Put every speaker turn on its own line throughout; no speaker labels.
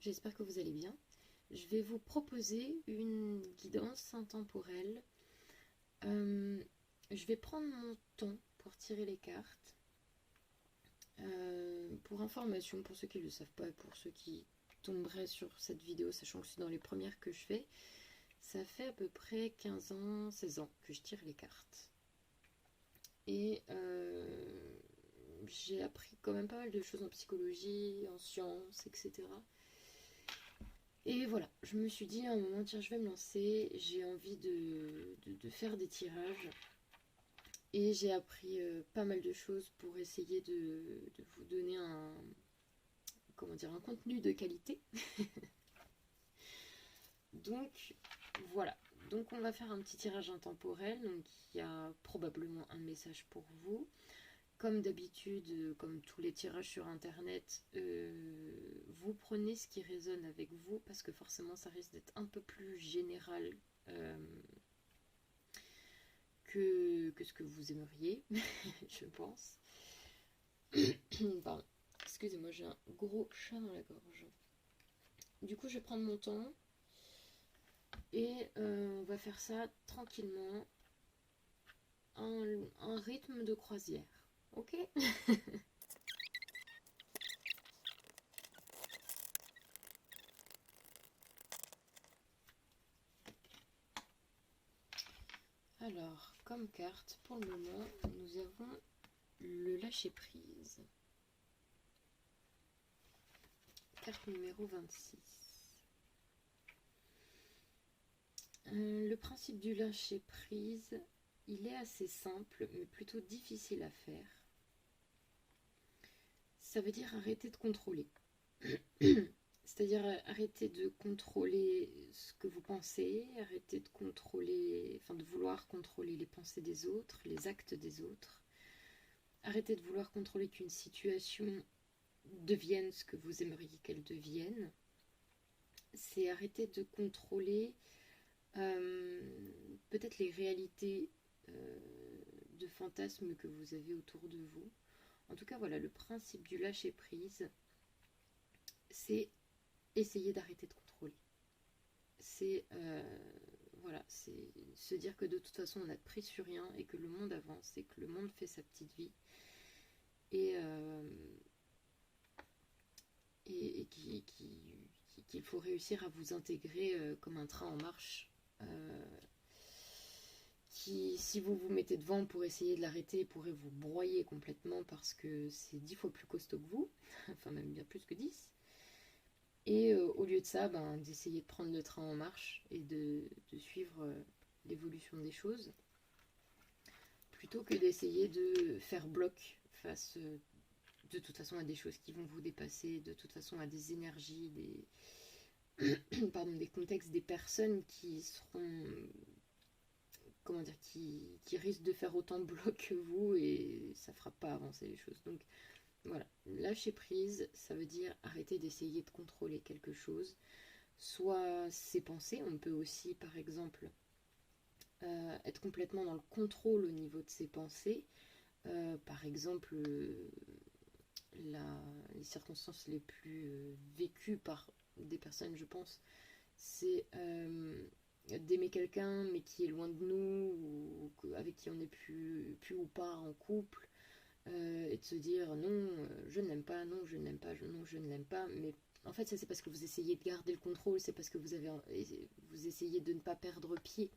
j'espère que vous allez bien. Je vais vous proposer une guidance intemporelle. Je vais prendre mon temps pour tirer les cartes. Pour information, pour ceux qui ne le savent pas et pour ceux qui tomberaient sur cette vidéo, sachant que c'est dans les premières que je fais, ça fait à peu près 15 ans, 16 ans que je tire les cartes. Et j'ai appris quand même pas mal de choses en psychologie, en sciences, etc. Et voilà, je me suis dit à un moment, tiens, je vais me lancer, j'ai envie de faire des tirages. Et j'ai appris pas mal de choses pour essayer de vous donner un contenu de qualité. Donc voilà, donc on va faire un petit tirage intemporel, donc il y a probablement un message pour vous. Comme d'habitude, comme tous les tirages sur internet, vous prenez ce qui résonne avec vous parce que forcément ça risque d'être un peu plus général que ce que vous aimeriez, je pense. Pardon, excusez-moi, j'ai un gros chat dans la gorge. Du coup, je vais prendre mon temps et on va faire ça tranquillement, un rythme de croisière. Ok. Alors, comme carte, pour le moment, nous avons le lâcher-prise. Carte numéro 26. Le principe du lâcher-prise, il est assez simple, mais plutôt difficile à faire. Ça veut dire arrêter de contrôler. C'est-à-dire arrêter de contrôler ce que vous pensez, arrêter de contrôler, enfin de vouloir contrôler les pensées des autres, les actes des autres. Arrêter de vouloir contrôler qu'une situation devienne ce que vous aimeriez qu'elle devienne. C'est arrêter de contrôler peut-être les réalités de fantasmes que vous avez autour de vous. En tout cas, voilà, le principe du lâcher-prise, c'est essayer d'arrêter de contrôler. C'est voilà, c'est se dire que de toute façon on n'a de prise sur rien et que le monde avance et que le monde fait sa petite vie et qu'il faut réussir à vous intégrer comme un train en marche. Qui, si vous vous mettez devant pour essayer de l'arrêter, pourrait vous broyer complètement parce que c'est 10 fois plus costaud que vous, enfin même bien plus que 10. Et au lieu de ça, d'essayer de prendre le train en marche et de suivre l'évolution des choses, plutôt que d'essayer de faire bloc face de toute façon à des choses qui vont vous dépasser, de toute façon à des énergies, des contextes, des personnes qui seront, qui risquent de faire autant de bloc que vous et ça ne fera pas avancer les choses. Donc voilà, lâcher prise, ça veut dire arrêter d'essayer de contrôler quelque chose, soit ses pensées, on peut aussi par exemple être complètement dans le contrôle au niveau de ses pensées, par exemple les circonstances les plus vécues par des personnes, je pense, c'est d'aimer quelqu'un mais qui est loin de nous, ou avec qui on n'est plus ou pas en couple, et de se dire non, je ne l'aime pas, non, je ne l'aime pas, non, je ne l'aime pas, mais en fait ça c'est parce que vous essayez de garder le contrôle, c'est parce que vous essayez de ne pas perdre pied.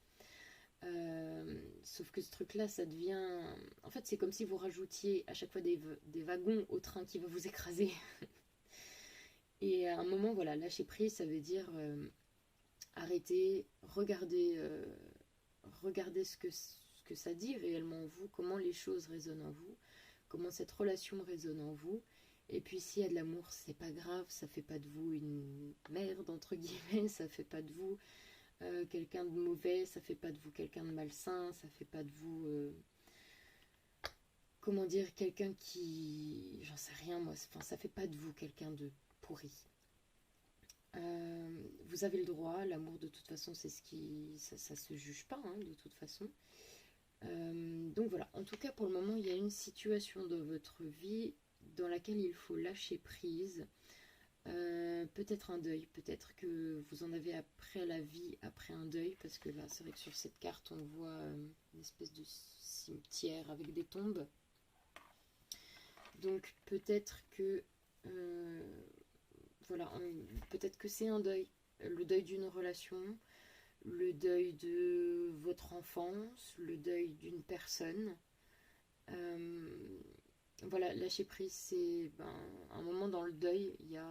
Sauf que ce truc là ça devient, en fait c'est comme si vous rajoutiez à chaque fois des wagons au train qui va vous écraser. Et à un moment, voilà, lâcher prise, ça veut dire arrêter, regardez ce que ça dit réellement en vous, comment les choses résonnent en vous, comment cette relation résonne en vous. Et puis s'il y a de l'amour, c'est pas grave, ça fait pas de vous une merde, entre guillemets, ça fait pas de vous quelqu'un de mauvais, ça fait pas de vous quelqu'un de malsain, ça fait pas de vous... quelqu'un qui... J'en sais rien, moi, enfin, ça fait pas de vous quelqu'un de pourri. Vous avez le droit, l'amour de toute façon c'est ce qui... ça se juge pas hein, de toute façon. Donc voilà, en tout cas pour le moment il y a une situation dans votre vie dans laquelle il faut lâcher prise. Peut-être un deuil, peut-être que vous en avez après la vie, après un deuil, parce que là c'est vrai que sur cette carte on voit une espèce de cimetière avec des tombes. Donc peut-être que voilà, peut-être que c'est un deuil, le deuil d'une relation, le deuil de votre enfance, le deuil d'une personne. Voilà, lâcher prise, c'est un moment dans le deuil, il y a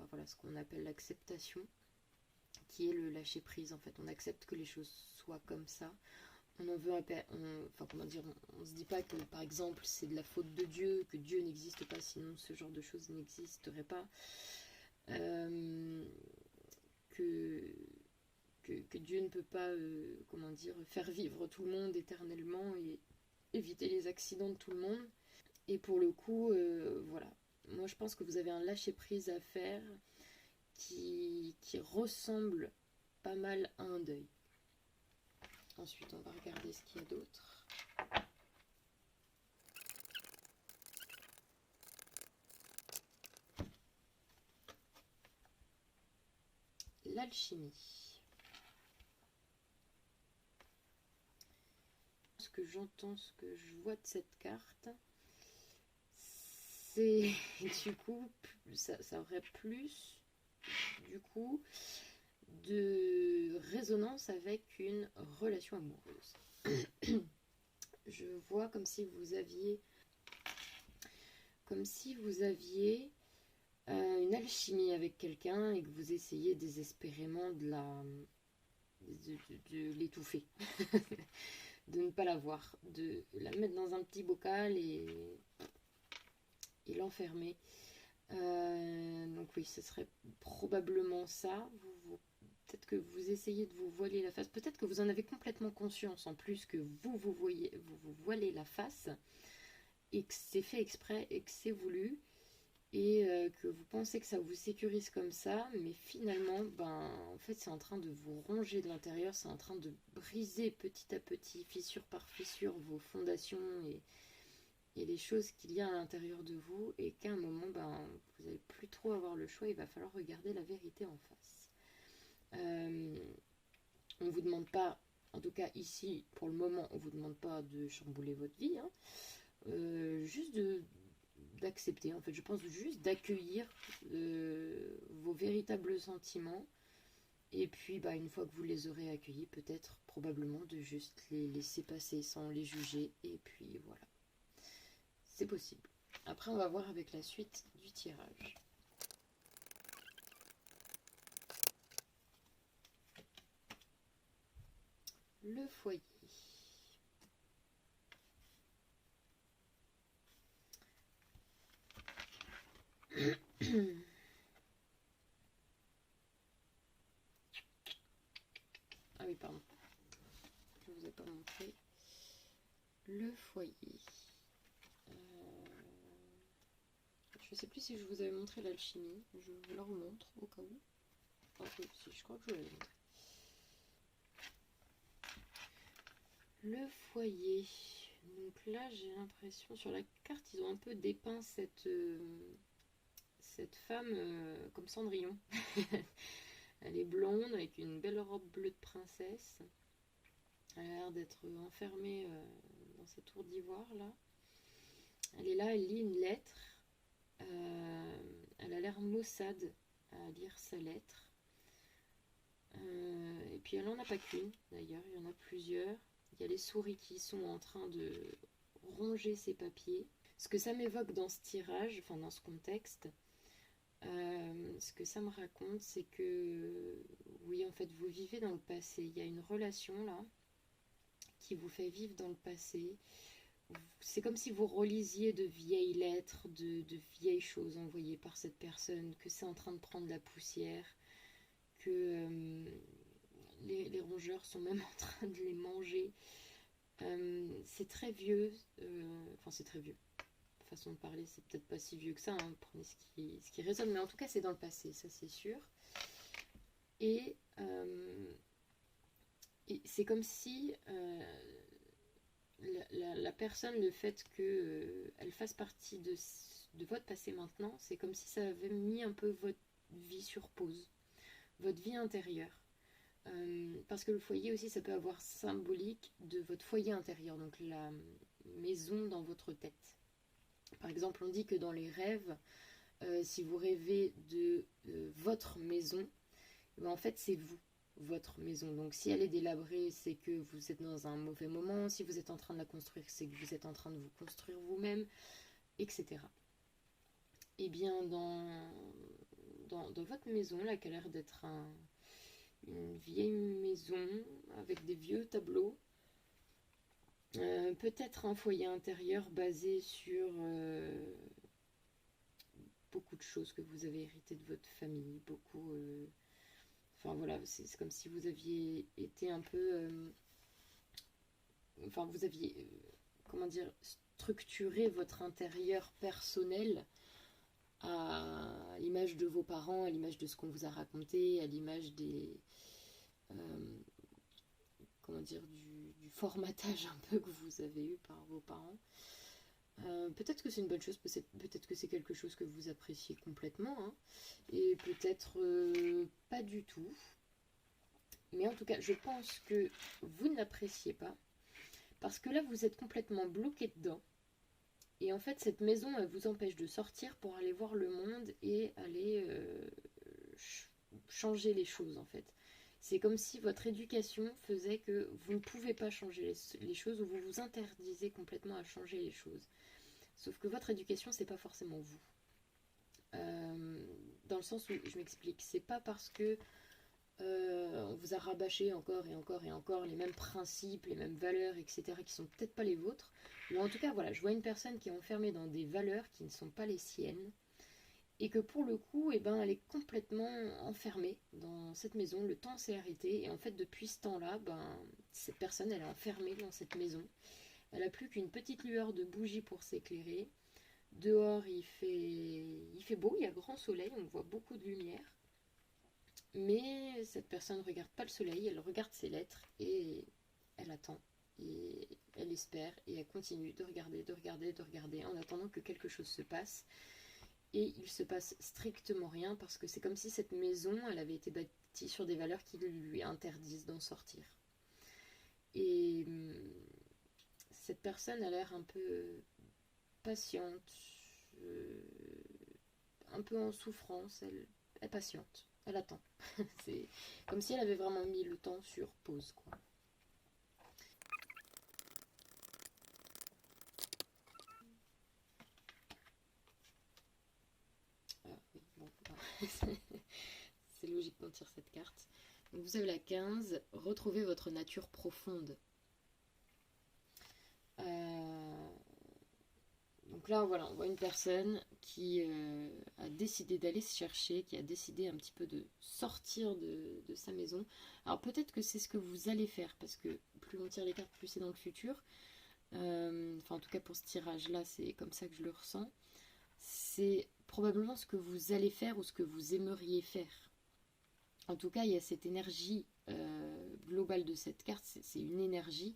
voilà, ce qu'on appelle l'acceptation, qui est le lâcher prise. En fait, on accepte que les choses soient comme ça. On en veut enfin comment dire, on se dit pas que par exemple c'est de la faute de Dieu, que Dieu n'existe pas, sinon ce genre de choses n'existerait pas. Euh, que, que Dieu ne peut pas, comment dire, faire vivre tout le monde éternellement et éviter les accidents de tout le monde. Et pour le coup, voilà. Moi, je pense que vous avez un lâcher-prise à faire qui ressemble pas mal à un deuil. Ensuite, on va regarder ce qu'il y a d'autre. L'alchimie. Ce que j'entends, ce que je vois de cette carte, c'est du coup, ça aurait plus, du coup, de résonance avec une relation amoureuse. Je vois comme si vous aviez une alchimie avec quelqu'un et que vous essayez désespérément de l'étouffer, de ne pas la voir, de la mettre dans un petit bocal et l'enfermer. Donc oui, ce serait probablement ça. Peut-être que vous essayez de vous voiler la face. Peut-être que vous en avez complètement conscience en plus que vous voilez la face et que c'est fait exprès et que c'est voulu et que vous pensez que ça vous sécurise comme ça, mais finalement, en fait, c'est en train de vous ronger de l'intérieur, c'est en train de briser petit à petit, fissure par fissure, vos fondations et les choses qu'il y a à l'intérieur de vous, et qu'à un moment, vous n'allez plus trop avoir le choix, il va falloir regarder la vérité en face. On ne vous demande pas, en tout cas ici, pour le moment, on ne vous demande pas de chambouler votre vie, hein, juste d'accepter, en fait, je pense juste d'accueillir vos véritables sentiments, et puis une fois que vous les aurez accueillis, peut-être, probablement, de juste les laisser passer sans les juger, et puis voilà. C'est possible. Après, on va voir avec la suite du tirage. Le foyer. Ah oui, pardon. Je ne vous ai pas montré. Le foyer. Je ne sais plus si je vous avais montré l'alchimie. Je vous la remontre au cas où. Enfin, si, je crois que je vous l'avais montré. Le foyer. Donc là, j'ai l'impression, sur la carte, ils ont un peu dépeint cette femme comme Cendrillon. Elle est blonde avec une belle robe bleue de princesse. Elle a l'air d'être enfermée dans sa tour d'ivoire là. Elle est là, elle lit une lettre. Elle a l'air maussade à lire sa lettre. Et puis elle n'en a pas qu'une d'ailleurs, il y en a plusieurs. Il y a les souris qui sont en train de ronger ses papiers. Ce que ça m'évoque dans ce tirage, enfin dans ce contexte, ce que ça me raconte, c'est que oui, en fait, vous vivez dans le passé. Il y a une relation là qui vous fait vivre dans le passé. C'est comme si vous relisiez de vieilles lettres, de vieilles choses envoyées par cette personne, que c'est en train de prendre la poussière, que les rongeurs sont même en train de les manger. C'est très vieux, enfin c'est très vieux. Façon de parler, c'est peut-être pas si vieux que ça, hein. Prenez ce qui résonne, mais en tout cas c'est dans le passé, ça c'est sûr. Et, et c'est comme si la personne, le fait qu'elle fasse partie de votre passé maintenant, c'est comme si ça avait mis un peu votre vie sur pause, votre vie intérieure. Parce que le foyer aussi, ça peut avoir symbolique de votre foyer intérieur, donc la maison dans votre tête. Par exemple, on dit que dans les rêves, si vous rêvez de votre maison, ben en fait c'est vous, votre maison. Donc si elle est délabrée, c'est que vous êtes dans un mauvais moment. Si vous êtes en train de la construire, c'est que vous êtes en train de vous construire vous-même, etc. Et bien dans votre maison, là, qui a l'air d'être une vieille maison avec des vieux tableaux, peut-être un foyer intérieur basé sur beaucoup de choses que vous avez héritées de votre famille, beaucoup. Enfin voilà, c'est comme si vous aviez été un peu. Enfin, vous aviez, comment dire, structuré votre intérieur personnel à l'image de vos parents, à l'image de ce qu'on vous a raconté, à l'image des. euh, comment dire, du formatage un peu que vous avez eu par vos parents. Peut-être que c'est une bonne chose, peut-être que c'est quelque chose que vous appréciez complètement, hein, et peut-être pas du tout. Mais en tout cas, je pense que vous ne l'appréciez pas, parce que là, vous êtes complètement bloqué dedans. Et en fait, cette maison, elle vous empêche de sortir pour aller voir le monde et aller changer les choses, en fait. C'est comme si votre éducation faisait que vous ne pouvez pas changer les choses, ou vous vous interdisez complètement à changer les choses. Sauf que votre éducation, c'est pas forcément vous. Dans le sens où, je m'explique, c'est pas parce que on vous a rabâché encore et encore et encore les mêmes principes, les mêmes valeurs, etc., qui sont peut-être pas les vôtres. Ou en tout cas, voilà, je vois une personne qui est enfermée dans des valeurs qui ne sont pas les siennes, et que pour le coup, eh ben, elle est complètement enfermée dans cette maison. Le temps s'est arrêté, et en fait, depuis ce temps-là, ben, cette personne, elle est enfermée dans cette maison. Elle n'a plus qu'une petite lueur de bougie pour s'éclairer. Dehors, il fait beau, il y a grand soleil, on voit beaucoup de lumière. Mais cette personne ne regarde pas le soleil, elle regarde ses lettres et elle attend. Et elle espère et elle continue de regarder, de regarder, de regarder en attendant que quelque chose se passe. Et il se passe strictement rien parce que c'est comme si cette maison, elle avait été bâtie sur des valeurs qui lui interdisent d'en sortir. Et cette personne a l'air un peu patiente, euh, un peu en souffrance, elle patiente, elle attend. C'est comme si elle avait vraiment mis le temps sur pause, quoi. Ah, oui, bon, c'est logique qu'on tire cette carte. Donc vous avez la 15, retrouvez votre nature profonde. Euh, donc là, voilà, on voit une personne qui a décidé d'aller se chercher, qui a décidé un petit peu de sortir de sa maison. Alors peut-être que c'est ce que vous allez faire, parce que plus on tire les cartes, plus c'est dans le futur. Enfin, en tout cas pour ce tirage-là, c'est comme ça que je le ressens. C'est probablement ce que vous allez faire ou ce que vous aimeriez faire. En tout cas, il y a cette énergie globale de cette carte, c'est une énergie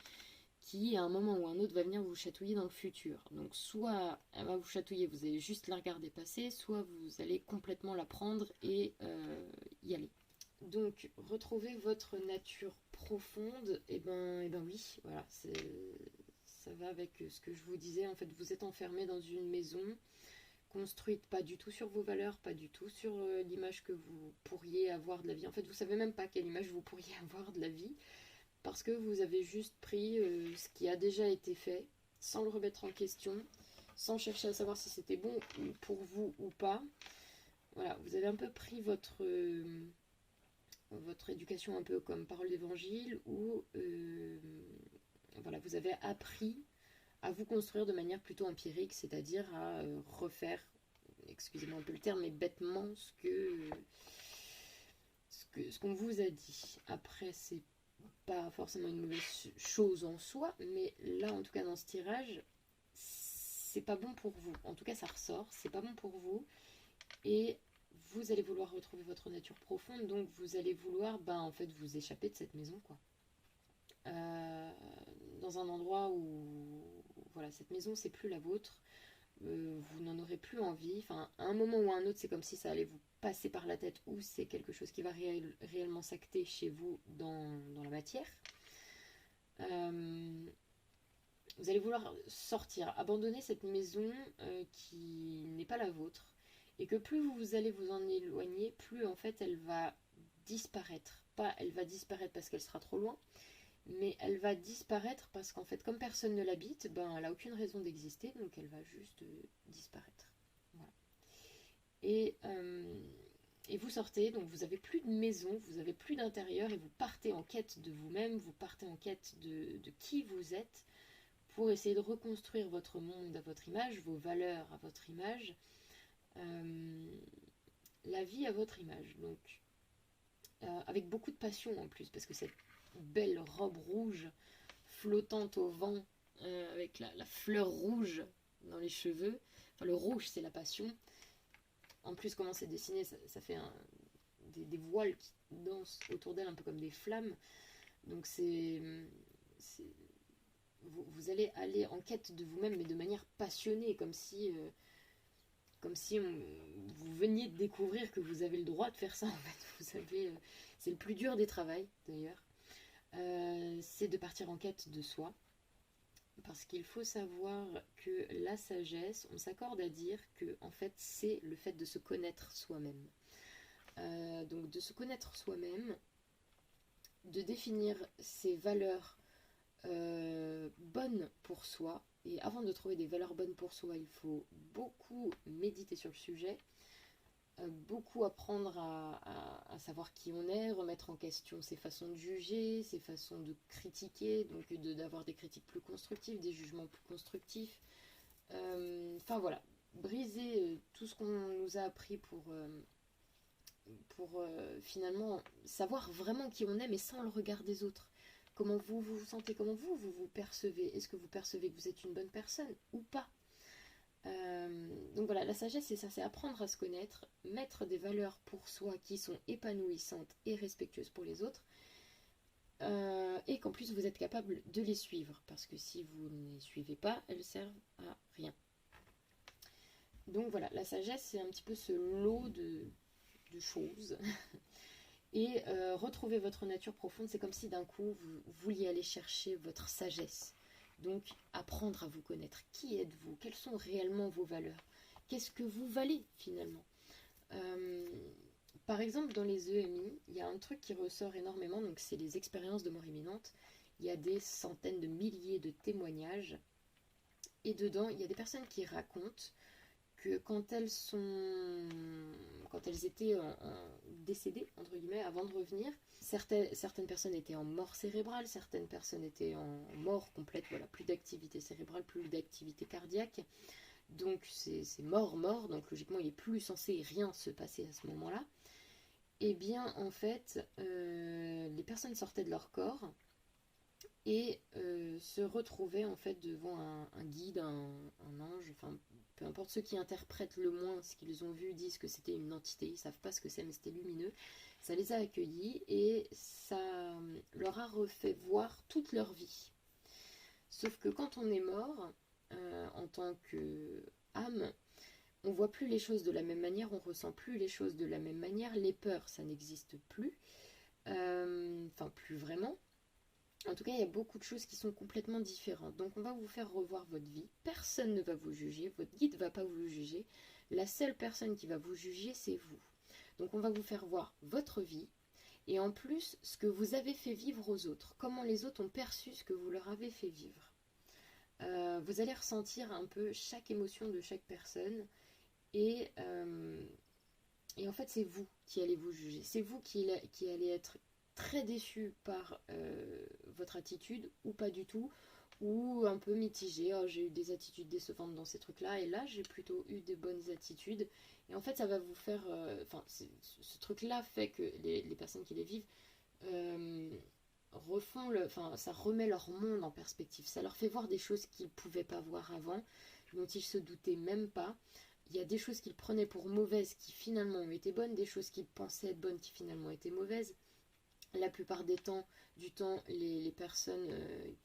qui, à un moment ou un autre, va venir vous chatouiller dans le futur. Donc, soit elle va vous chatouiller, vous allez juste la regarder passer, soit vous allez complètement la prendre et y aller. Donc, retrouver votre nature profonde, et ben oui, voilà, ça va avec ce que je vous disais. En fait, vous êtes enfermé dans une maison construite pas du tout sur vos valeurs, pas du tout sur l'image que vous pourriez avoir de la vie. En fait, vous savez même pas quelle image vous pourriez avoir de la vie parce que vous avez juste pris ce qui a déjà été fait sans le remettre en question, sans chercher à savoir si c'était bon pour vous ou pas. Voilà, vous avez un peu pris votre éducation un peu comme parole d'évangile où voilà, vous avez appris à vous construire de manière plutôt empirique, c'est-à-dire à refaire, excusez-moi un peu le terme, mais bêtement ce qu'on vous a dit. Après, c'est pas forcément une mauvaise chose en soi, mais là, en tout cas, dans ce tirage, c'est pas bon pour vous. En tout cas, ça ressort, c'est pas bon pour vous. Et vous allez vouloir retrouver votre nature profonde, donc vous allez vouloir, en fait, vous échapper de cette maison, quoi. Dans un endroit où, voilà, cette maison, c'est plus la vôtre. vous n'en aurez plus envie. Enfin, à un moment ou à un autre, c'est comme si ça allait vous passer par la tête ou c'est quelque chose qui va réellement s'acter chez vous dans la matière. Euh, Vous allez vouloir sortir, abandonner cette maison qui n'est pas la vôtre. Et que plus vous allez vous en éloigner, plus en fait elle va disparaître. Pas elle va disparaître parce qu'elle sera trop loin, mais elle va disparaître parce qu'en fait, comme personne ne l'habite, ben, elle n'a aucune raison d'exister, donc elle va juste disparaître. Voilà. Et, euh, et vous sortez, donc vous n'avez plus de maison, vous n'avez plus d'intérieur, et vous partez en quête de vous-même, vous partez en quête de qui vous êtes, pour essayer de reconstruire votre monde à votre image, vos valeurs à votre image, euh, la vie à votre image. Donc, avec beaucoup de passion en plus, parce que cette belle robe rouge flottante au vent, avec la fleur rouge dans les cheveux, enfin le rouge c'est la passion. En plus, comment c'est dessiné, ça fait des voiles qui dansent autour d'elle un peu comme des flammes. Donc vous allez aller en quête de vous-même, mais de manière passionnée, comme si vous veniez de découvrir que vous avez le droit de faire ça. En fait, c'est le plus dur des travails d'ailleurs. C'est de partir en quête de soi, parce qu'il faut savoir que la sagesse, on s'accorde à dire que en fait c'est le fait de se connaître soi-même. Donc de se connaître soi-même, de définir ses valeurs bonnes pour soi. Et avant de trouver des valeurs bonnes pour soi, il faut beaucoup méditer sur le sujet, beaucoup apprendre à savoir qui on est, remettre en question ses façons de juger, ses façons de critiquer, donc d'avoir des critiques plus constructives, des jugements plus constructifs. Enfin voilà, briser tout ce qu'on nous a appris pour finalement savoir vraiment qui on est, mais sans le regard des autres. Comment vous vous sentez, comment vous percevez. Est-ce que vous percevez que vous êtes une bonne personne ou pas? Donc voilà, la sagesse, c'est ça, c'est apprendre à se connaître, mettre des valeurs pour soi qui sont épanouissantes et respectueuses pour les autres, et qu'en plus vous êtes capable de les suivre, parce que si vous ne les suivez pas, elles servent à rien. Donc voilà, la sagesse, c'est un petit peu ce lot de choses. Et retrouver votre nature profonde, c'est comme si d'un coup vous vouliez aller chercher votre sagesse. Donc apprendre à vous connaître. Qui êtes-vous? Quelles sont réellement vos valeurs? Qu'est-ce que vous valez finalement? euh, Par exemple, dans les EMI, il y a un truc qui ressort énormément, donc c'est les expériences de mort imminente. Il y a des centaines de milliers de témoignages. Et dedans, il y a des personnes qui racontent que quand elles étaient décédées, entre guillemets, avant de revenir, certaines personnes étaient en mort cérébrale, certaines personnes étaient en mort complète, voilà, plus d'activité cérébrale, plus d'activité cardiaque. Donc c'est mort, donc logiquement il n'est plus censé rien se passer à ce moment-là. Et bien en fait, les personnes sortaient de leur corps et se retrouvaient en fait devant un guide, un ange, enfin peu importe, ceux qui interprètent le moins ce qu'ils ont vu disent que c'était une entité, ils savent pas ce que c'est mais c'était lumineux. Ça les a accueillis et ça leur a refait voir toute leur vie. Sauf que quand on est mort, en tant que âme, on voit plus les choses de la même manière, on ressent plus les choses de la même manière, les peurs ça n'existe plus, enfin plus vraiment. En tout cas, il y a beaucoup de choses qui sont complètement différentes. Donc, on va vous faire revoir votre vie. Personne ne va vous juger. Votre guide ne va pas vous juger. La seule personne qui va vous juger, c'est vous. Donc, on va vous faire voir votre vie. Et en plus, ce que vous avez fait vivre aux autres. Comment les autres ont perçu ce que vous leur avez fait vivre. Vous allez ressentir un peu chaque émotion de chaque personne. Et, et en fait, c'est vous qui allez vous juger. C'est vous qui allez être très déçu par votre attitude ou pas du tout, ou un peu mitigé. Oh, j'ai eu des attitudes décevantes dans ces trucs-là, et là j'ai plutôt eu des bonnes attitudes. Et en fait, ça va vous faire. Enfin, ce truc-là fait que les personnes qui les vivent refont enfin, ça remet leur monde en perspective. Ça leur fait voir des choses qu'ils ne pouvaient pas voir avant, dont ils se doutaient même pas. Il y a des choses qu'ils prenaient pour mauvaises qui finalement ont été bonnes, des choses qu'ils pensaient être bonnes qui finalement étaient mauvaises. La plupart du temps, les personnes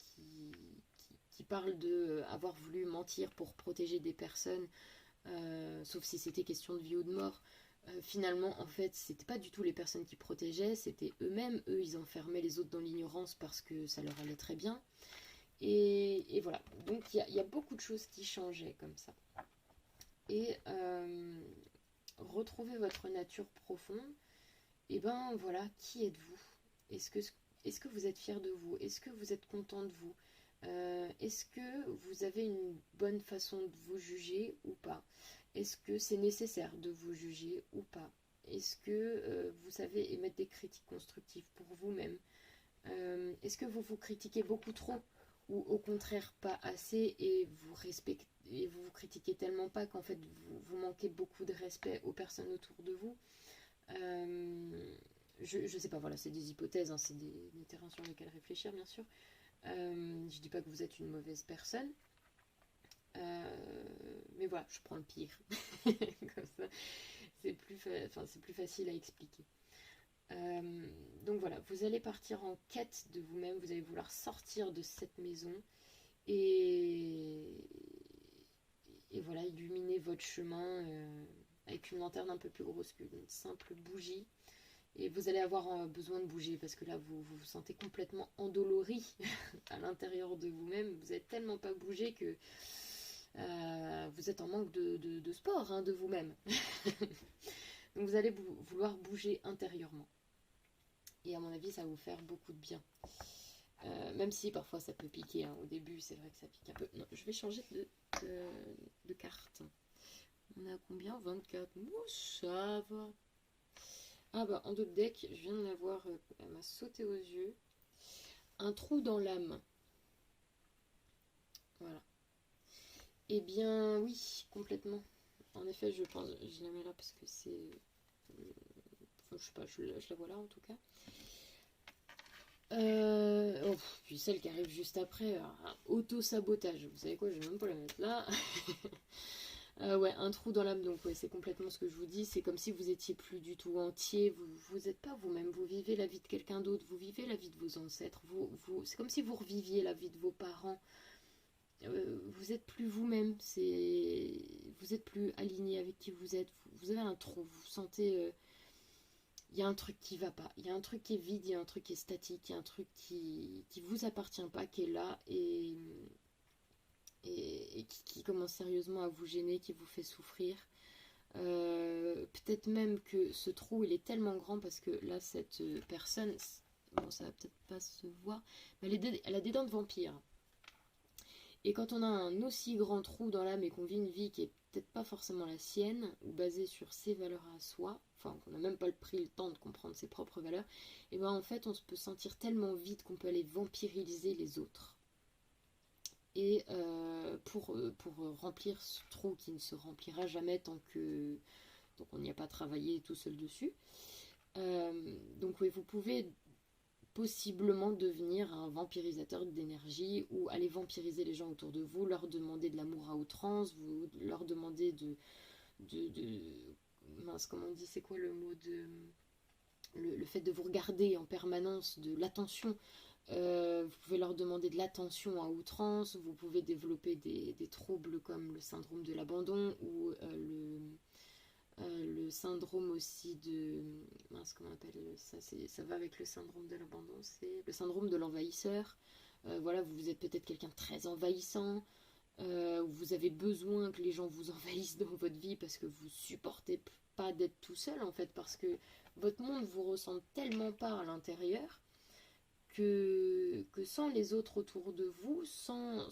qui qui parle de avoir voulu mentir pour protéger des personnes, sauf si c'était question de vie ou de mort. Finalement, en fait, c'était pas du tout les personnes qui protégeaient, c'était eux-mêmes. Eux, ils enfermaient les autres dans l'ignorance parce que ça leur allait très bien. Et voilà. Donc, il y a beaucoup de choses qui changeaient comme ça. Et retrouver votre nature profonde, et ben voilà, qui êtes-vous? Est-ce que vous êtes fier de vous? Est-ce que vous êtes content de vous? Est-ce que vous avez une bonne façon de vous juger ou pas? Est-ce que c'est nécessaire de vous juger ou pas? Est-ce que vous savez émettre des critiques constructives pour vous-même? Est-ce que vous vous critiquez beaucoup trop ou au contraire pas assez et vous respectez et vous vous critiquez tellement pas qu'en fait vous manquez beaucoup de respect aux personnes autour de vous? Je sais pas, voilà, c'est des hypothèses, hein, c'est des terrains sur lesquels réfléchir bien sûr. Je dis pas que vous êtes une mauvaise personne, mais voilà, je prends le pire. Comme ça, c'est plus facile à expliquer. Donc voilà, vous allez partir en quête de vous-même, vous allez vouloir sortir de cette maison et, et voilà, illuminer votre chemin avec une lanterne un peu plus grosse qu'une simple bougie. Et vous allez avoir besoin de bouger parce que là, vous sentez complètement endolori à l'intérieur de vous-même. Vous n'êtes tellement pas bougé que vous êtes en manque de sport, hein, de vous-même. Donc vous allez vouloir bouger intérieurement. Et à mon avis, ça va vous faire beaucoup de bien. Même si parfois ça peut piquer. Hein. Au début, c'est vrai que ça pique un peu. Non, je vais changer de carte. On a combien? 24. Oh, ça va. Ah bah, en d'autres deck, je viens de la voir. Elle m'a sauté aux yeux. Un trou dans l'âme. Voilà. Eh bien, oui, complètement. En effet, je pense, je la mets là parce que c'est... Enfin, je sais pas, je la vois là en tout cas. Puis celle qui arrive juste après, auto-sabotage. Vous savez quoi, je vais même pas la mettre là. Ouais, un trou dans l'âme, donc ouais, c'est complètement ce que je vous dis. C'est comme si vous étiez plus du tout entier. Vous n'êtes pas vous-même. Vous vivez la vie de quelqu'un d'autre. Vous vivez la vie de vos ancêtres. C'est comme si vous reviviez la vie de vos parents. Vous êtes plus vous-même. Vous êtes plus aligné avec qui vous êtes. Vous avez un trou. Vous sentez... il y a un truc qui va pas, il y a un truc qui est vide, il y a un truc qui est statique, il y a un truc qui vous appartient pas, qui est là et qui commence sérieusement à vous gêner, qui vous fait souffrir. Peut-être même que ce trou il est tellement grand parce que là cette personne, bon ça va peut-être pas se voir, mais elle a des dents de vampire. Et quand on a un aussi grand trou dans l'âme et qu'on vit une vie qui est peut-être pas forcément la sienne, ou basée sur ses valeurs à soi, enfin qu'on n'a même pas pris le temps de comprendre ses propres valeurs, et ben en fait on peut sentir tellement vide qu'on peut aller vampiriser les autres. Et pour remplir ce trou qui ne se remplira jamais tant qu'on n'y a pas travaillé tout seul dessus. Donc oui, vous pouvez possiblement devenir un vampirisateur d'énergie ou aller vampiriser les gens autour de vous, leur demander de l'amour à outrance, vous leur demander de mince, comment on dit, c'est quoi le mot de... Le fait de vous regarder en permanence, de l'attention. Vous pouvez leur demander de l'attention à outrance, vous pouvez développer des troubles comme le syndrome de l'abandon ou le syndrome aussi de... Mince, comment on appelle ça? Ça va avec le syndrome de l'abandon, c'est le syndrome de l'envahisseur. Voilà, vous êtes peut-être quelqu'un de très envahissant, vous avez besoin que les gens vous envahissent dans votre vie parce que vous supportez pas d'être tout seul en fait, parce que votre monde vous ressemble tellement pas à l'intérieur que sans les autres autour de vous, sans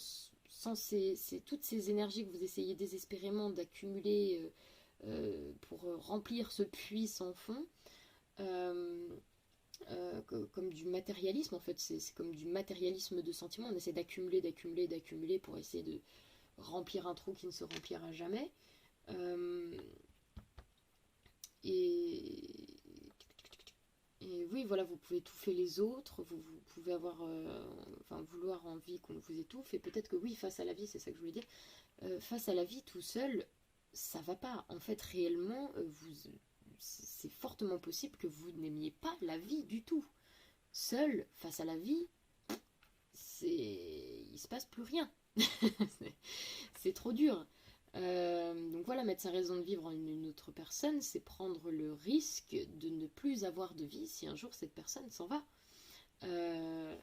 toutes ces énergies que vous essayez désespérément d'accumuler pour remplir ce puits sans fond, comme du matérialisme en fait, c'est comme du matérialisme de sentiments, on essaie d'accumuler pour essayer de remplir un trou qui ne se remplira jamais. Et oui, voilà, vous pouvez étouffer les autres, vous pouvez avoir, vouloir envie qu'on vous étouffe, et peut-être que oui, face à la vie, c'est ça que je voulais dire, face à la vie tout seul, ça va pas. En fait, réellement, c'est fortement possible que vous n'aimiez pas la vie du tout. Seul, face à la vie, se passe plus rien. C'est trop dur. Donc voilà, mettre sa raison de vivre en une autre personne, c'est prendre le risque de ne plus avoir de vie si un jour cette personne s'en va. Euh...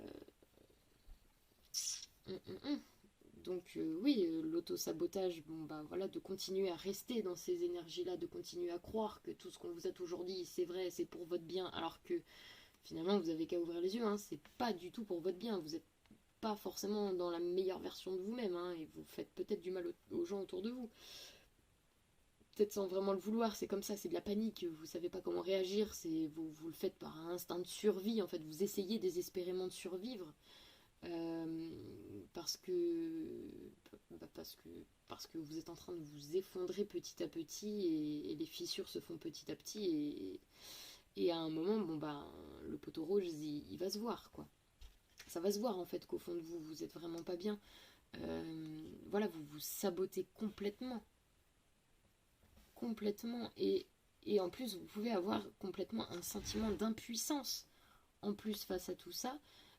Donc oui, l'auto-sabotage, bon bah voilà, de continuer à rester dans ces énergies-là, de continuer à croire que tout ce qu'on vous a toujours dit, c'est vrai, c'est pour votre bien, alors que finalement vous avez qu'à ouvrir les yeux, hein, c'est pas du tout pour votre bien, vous êtes pas forcément dans la meilleure version de vous-même, hein, et vous faites peut-être du mal aux gens autour de vous. Peut-être sans vraiment le vouloir, c'est comme ça, c'est de la panique, vous savez pas comment réagir, vous le faites par un instinct de survie, en fait, vous essayez désespérément de survivre, euh, parce que, parce que vous êtes en train de vous effondrer petit à petit, et les fissures se font petit à petit, et à un moment, bon bah, le poteau rouge, il va se voir, quoi. Ça va se voir en fait qu'au fond de vous, vous êtes vraiment pas bien. Voilà, vous vous sabotez complètement. Complètement. Et en plus, vous pouvez avoir complètement un sentiment d'impuissance. En plus, face à tout ça,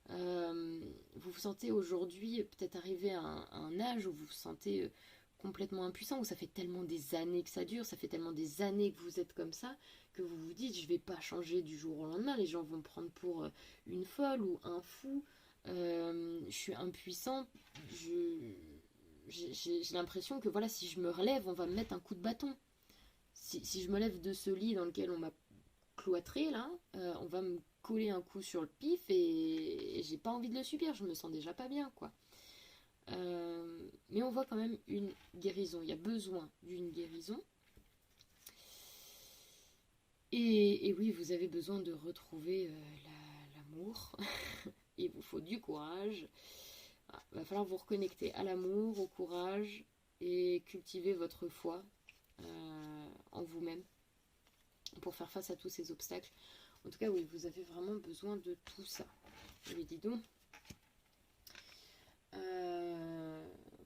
vous vous sentez aujourd'hui peut-être arrivé à un âge où vous vous sentez complètement impuissant, où ça fait tellement des années que ça dure, ça fait tellement des années que vous êtes comme ça, que vous vous dites, je vais pas changer du jour au lendemain, les gens vont me prendre pour une folle ou un fou, je suis impuissant, j'ai l'impression que voilà, si je me relève, on va me mettre un coup de bâton. Si je me lève de ce lit dans lequel on m'a cloîtré, là, on va me coller un coup sur le pif et j'ai pas envie de le subir, je me sens déjà pas bien, quoi. Mais on voit quand même une guérison, il y a besoin d'une guérison. Et oui, vous avez besoin de retrouver l'amour. Il vous faut du courage. Il va falloir vous reconnecter à l'amour, au courage et cultiver votre foi en vous-même pour faire face à tous ces obstacles. En tout cas, oui, vous avez vraiment besoin de tout ça. Oui, dis donc.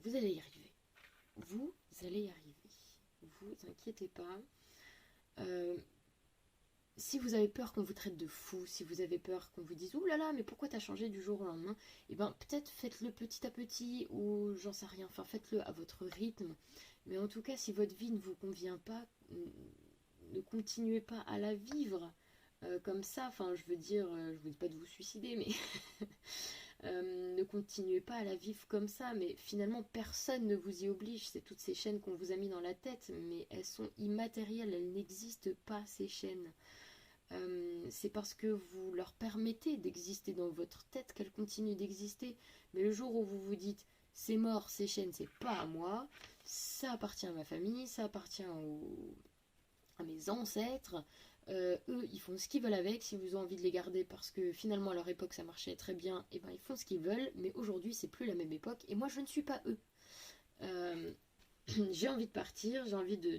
Vous allez y arriver. Vous allez y arriver. Vous inquiétez pas. Si vous avez peur qu'on vous traite de fou, si vous avez peur qu'on vous dise « Ouh là là, mais pourquoi t'as changé du jour au lendemain ?» Eh bien, peut-être faites-le petit à petit ou j'en sais rien. Enfin, faites-le à votre rythme. Mais en tout cas, si votre vie ne vous convient pas, ne continuez pas à la vivre comme ça. Enfin, je veux dire, je vous dis pas de vous suicider, mais ne continuez pas à la vivre comme ça. Mais finalement, personne ne vous y oblige. C'est toutes ces chaînes qu'on vous a mis dans la tête, mais elles sont immatérielles. Elles n'existent pas, ces chaînes. C'est parce que vous leur permettez d'exister dans votre tête qu'elles continuent d'exister. Mais le jour où vous vous dites c'est mort, ces chaînes, c'est pas à moi, ça appartient à ma famille, ça appartient à mes ancêtres, eux ils font ce qu'ils veulent avec, si vous avez envie de les garder parce que finalement à leur époque ça marchait très bien, et ben ils font ce qu'ils veulent, mais aujourd'hui c'est plus la même époque et moi je ne suis pas eux. J'ai envie de partir, j'ai envie de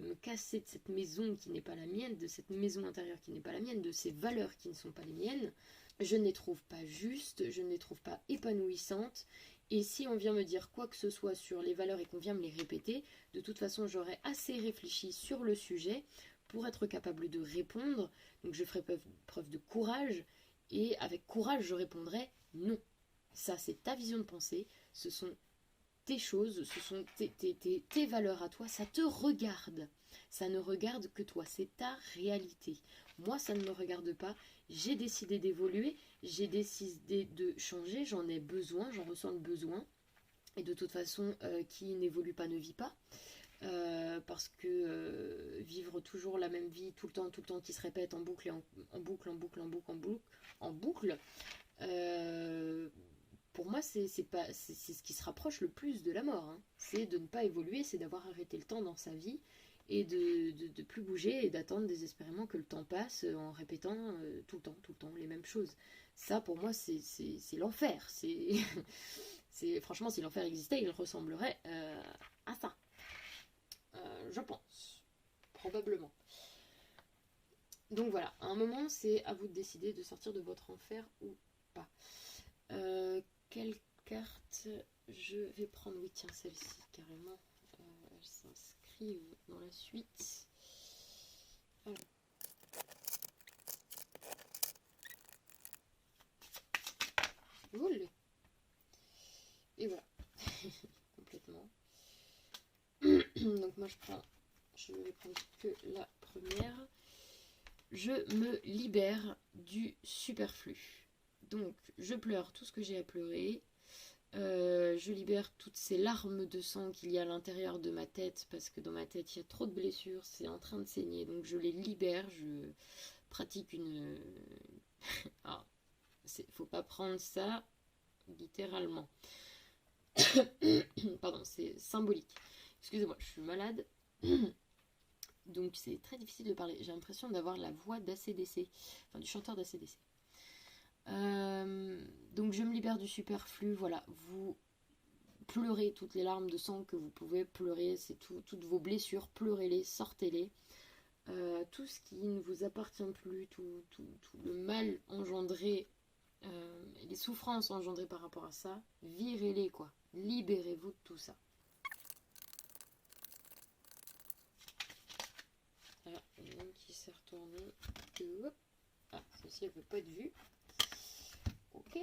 me casser de cette maison qui n'est pas la mienne, de cette maison intérieure qui n'est pas la mienne, de ces valeurs qui ne sont pas les miennes. Je ne les trouve pas justes, je ne les trouve pas épanouissantes. Et si on vient me dire quoi que ce soit sur les valeurs et qu'on vient me les répéter, de toute façon j'aurai assez réfléchi sur le sujet pour être capable de répondre. Donc je ferai preuve de courage et avec courage je répondrai non. Ça c'est ta vision de pensée, ce sont tes choses, ce sont tes valeurs à toi, ça te regarde. Ça ne regarde que toi, c'est ta réalité. Moi, ça ne me regarde pas. J'ai décidé d'évoluer, j'ai décidé de changer, j'en ai besoin, j'en ressens le besoin. Et de toute façon, qui n'évolue pas ne vit pas. Parce que vivre toujours la même vie tout le temps, qui se répète en boucle, et en boucle, en boucle, en boucle, en boucle, pour moi, c'est ce qui se rapproche le plus de la mort. Hein. C'est de ne pas évoluer, c'est d'avoir arrêté le temps dans sa vie et de plus bouger et d'attendre désespérément que le temps passe en répétant tout le temps, les mêmes choses. Ça, pour moi, c'est l'enfer. Franchement, si l'enfer existait, il ressemblerait à ça. Je pense. Probablement. Donc voilà, à un moment, c'est à vous de décider de sortir de votre enfer ou pas. Quelle carte je vais prendre? Oui, tiens, celle-ci, carrément. Elles s'inscrivent dans la suite. Alors. Cool. Et voilà, complètement. Donc moi je vais prendre que la première. Je me libère du superflu. Donc je pleure tout ce que j'ai à pleurer. Je libère toutes ces larmes de sang qu'il y a à l'intérieur de ma tête, parce que dans ma tête il y a trop de blessures, c'est en train de saigner, donc je les libère, je pratique une... Ah, faut pas prendre ça littéralement. Pardon, c'est symbolique. Excusez-moi, je suis malade. Donc c'est très difficile de parler. J'ai l'impression d'avoir la voix d'ACDC, enfin du chanteur d'ACDC. Donc je me libère du superflu, voilà. Vous pleurez toutes les larmes de sang que vous pouvez pleurer, c'est toutes vos blessures, pleurez-les, sortez-les. Tout ce qui ne vous appartient plus, tout le mal engendré, les souffrances engendrées par rapport à ça, virez-les quoi. Libérez-vous de tout ça. Ah, il y en a une qui s'est retournée. Ah, celle-ci elle ne peut pas être vue. Ok.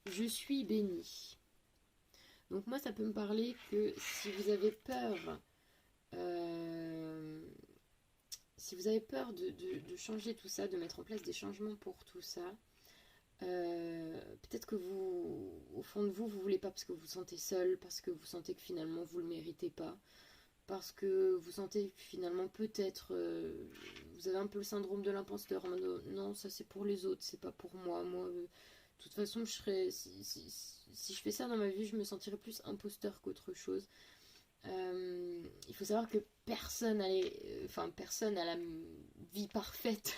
Je suis bénie. Donc moi ça peut me parler que si vous avez peur, si vous avez peur de changer tout ça, de mettre en place des changements pour tout ça, peut-être que vous, au fond de vous, vous voulez pas parce que vous vous sentez seul, parce que vous sentez que finalement vous le méritez pas, parce que vous sentez que finalement peut-être vous avez un peu le syndrome de l'imposteur, non ça c'est pour les autres, c'est pas pour moi, de toute façon je serais, si je fais ça dans ma vie je me sentirais plus imposteur qu'autre chose. Il faut savoir que personne a la vie parfaite.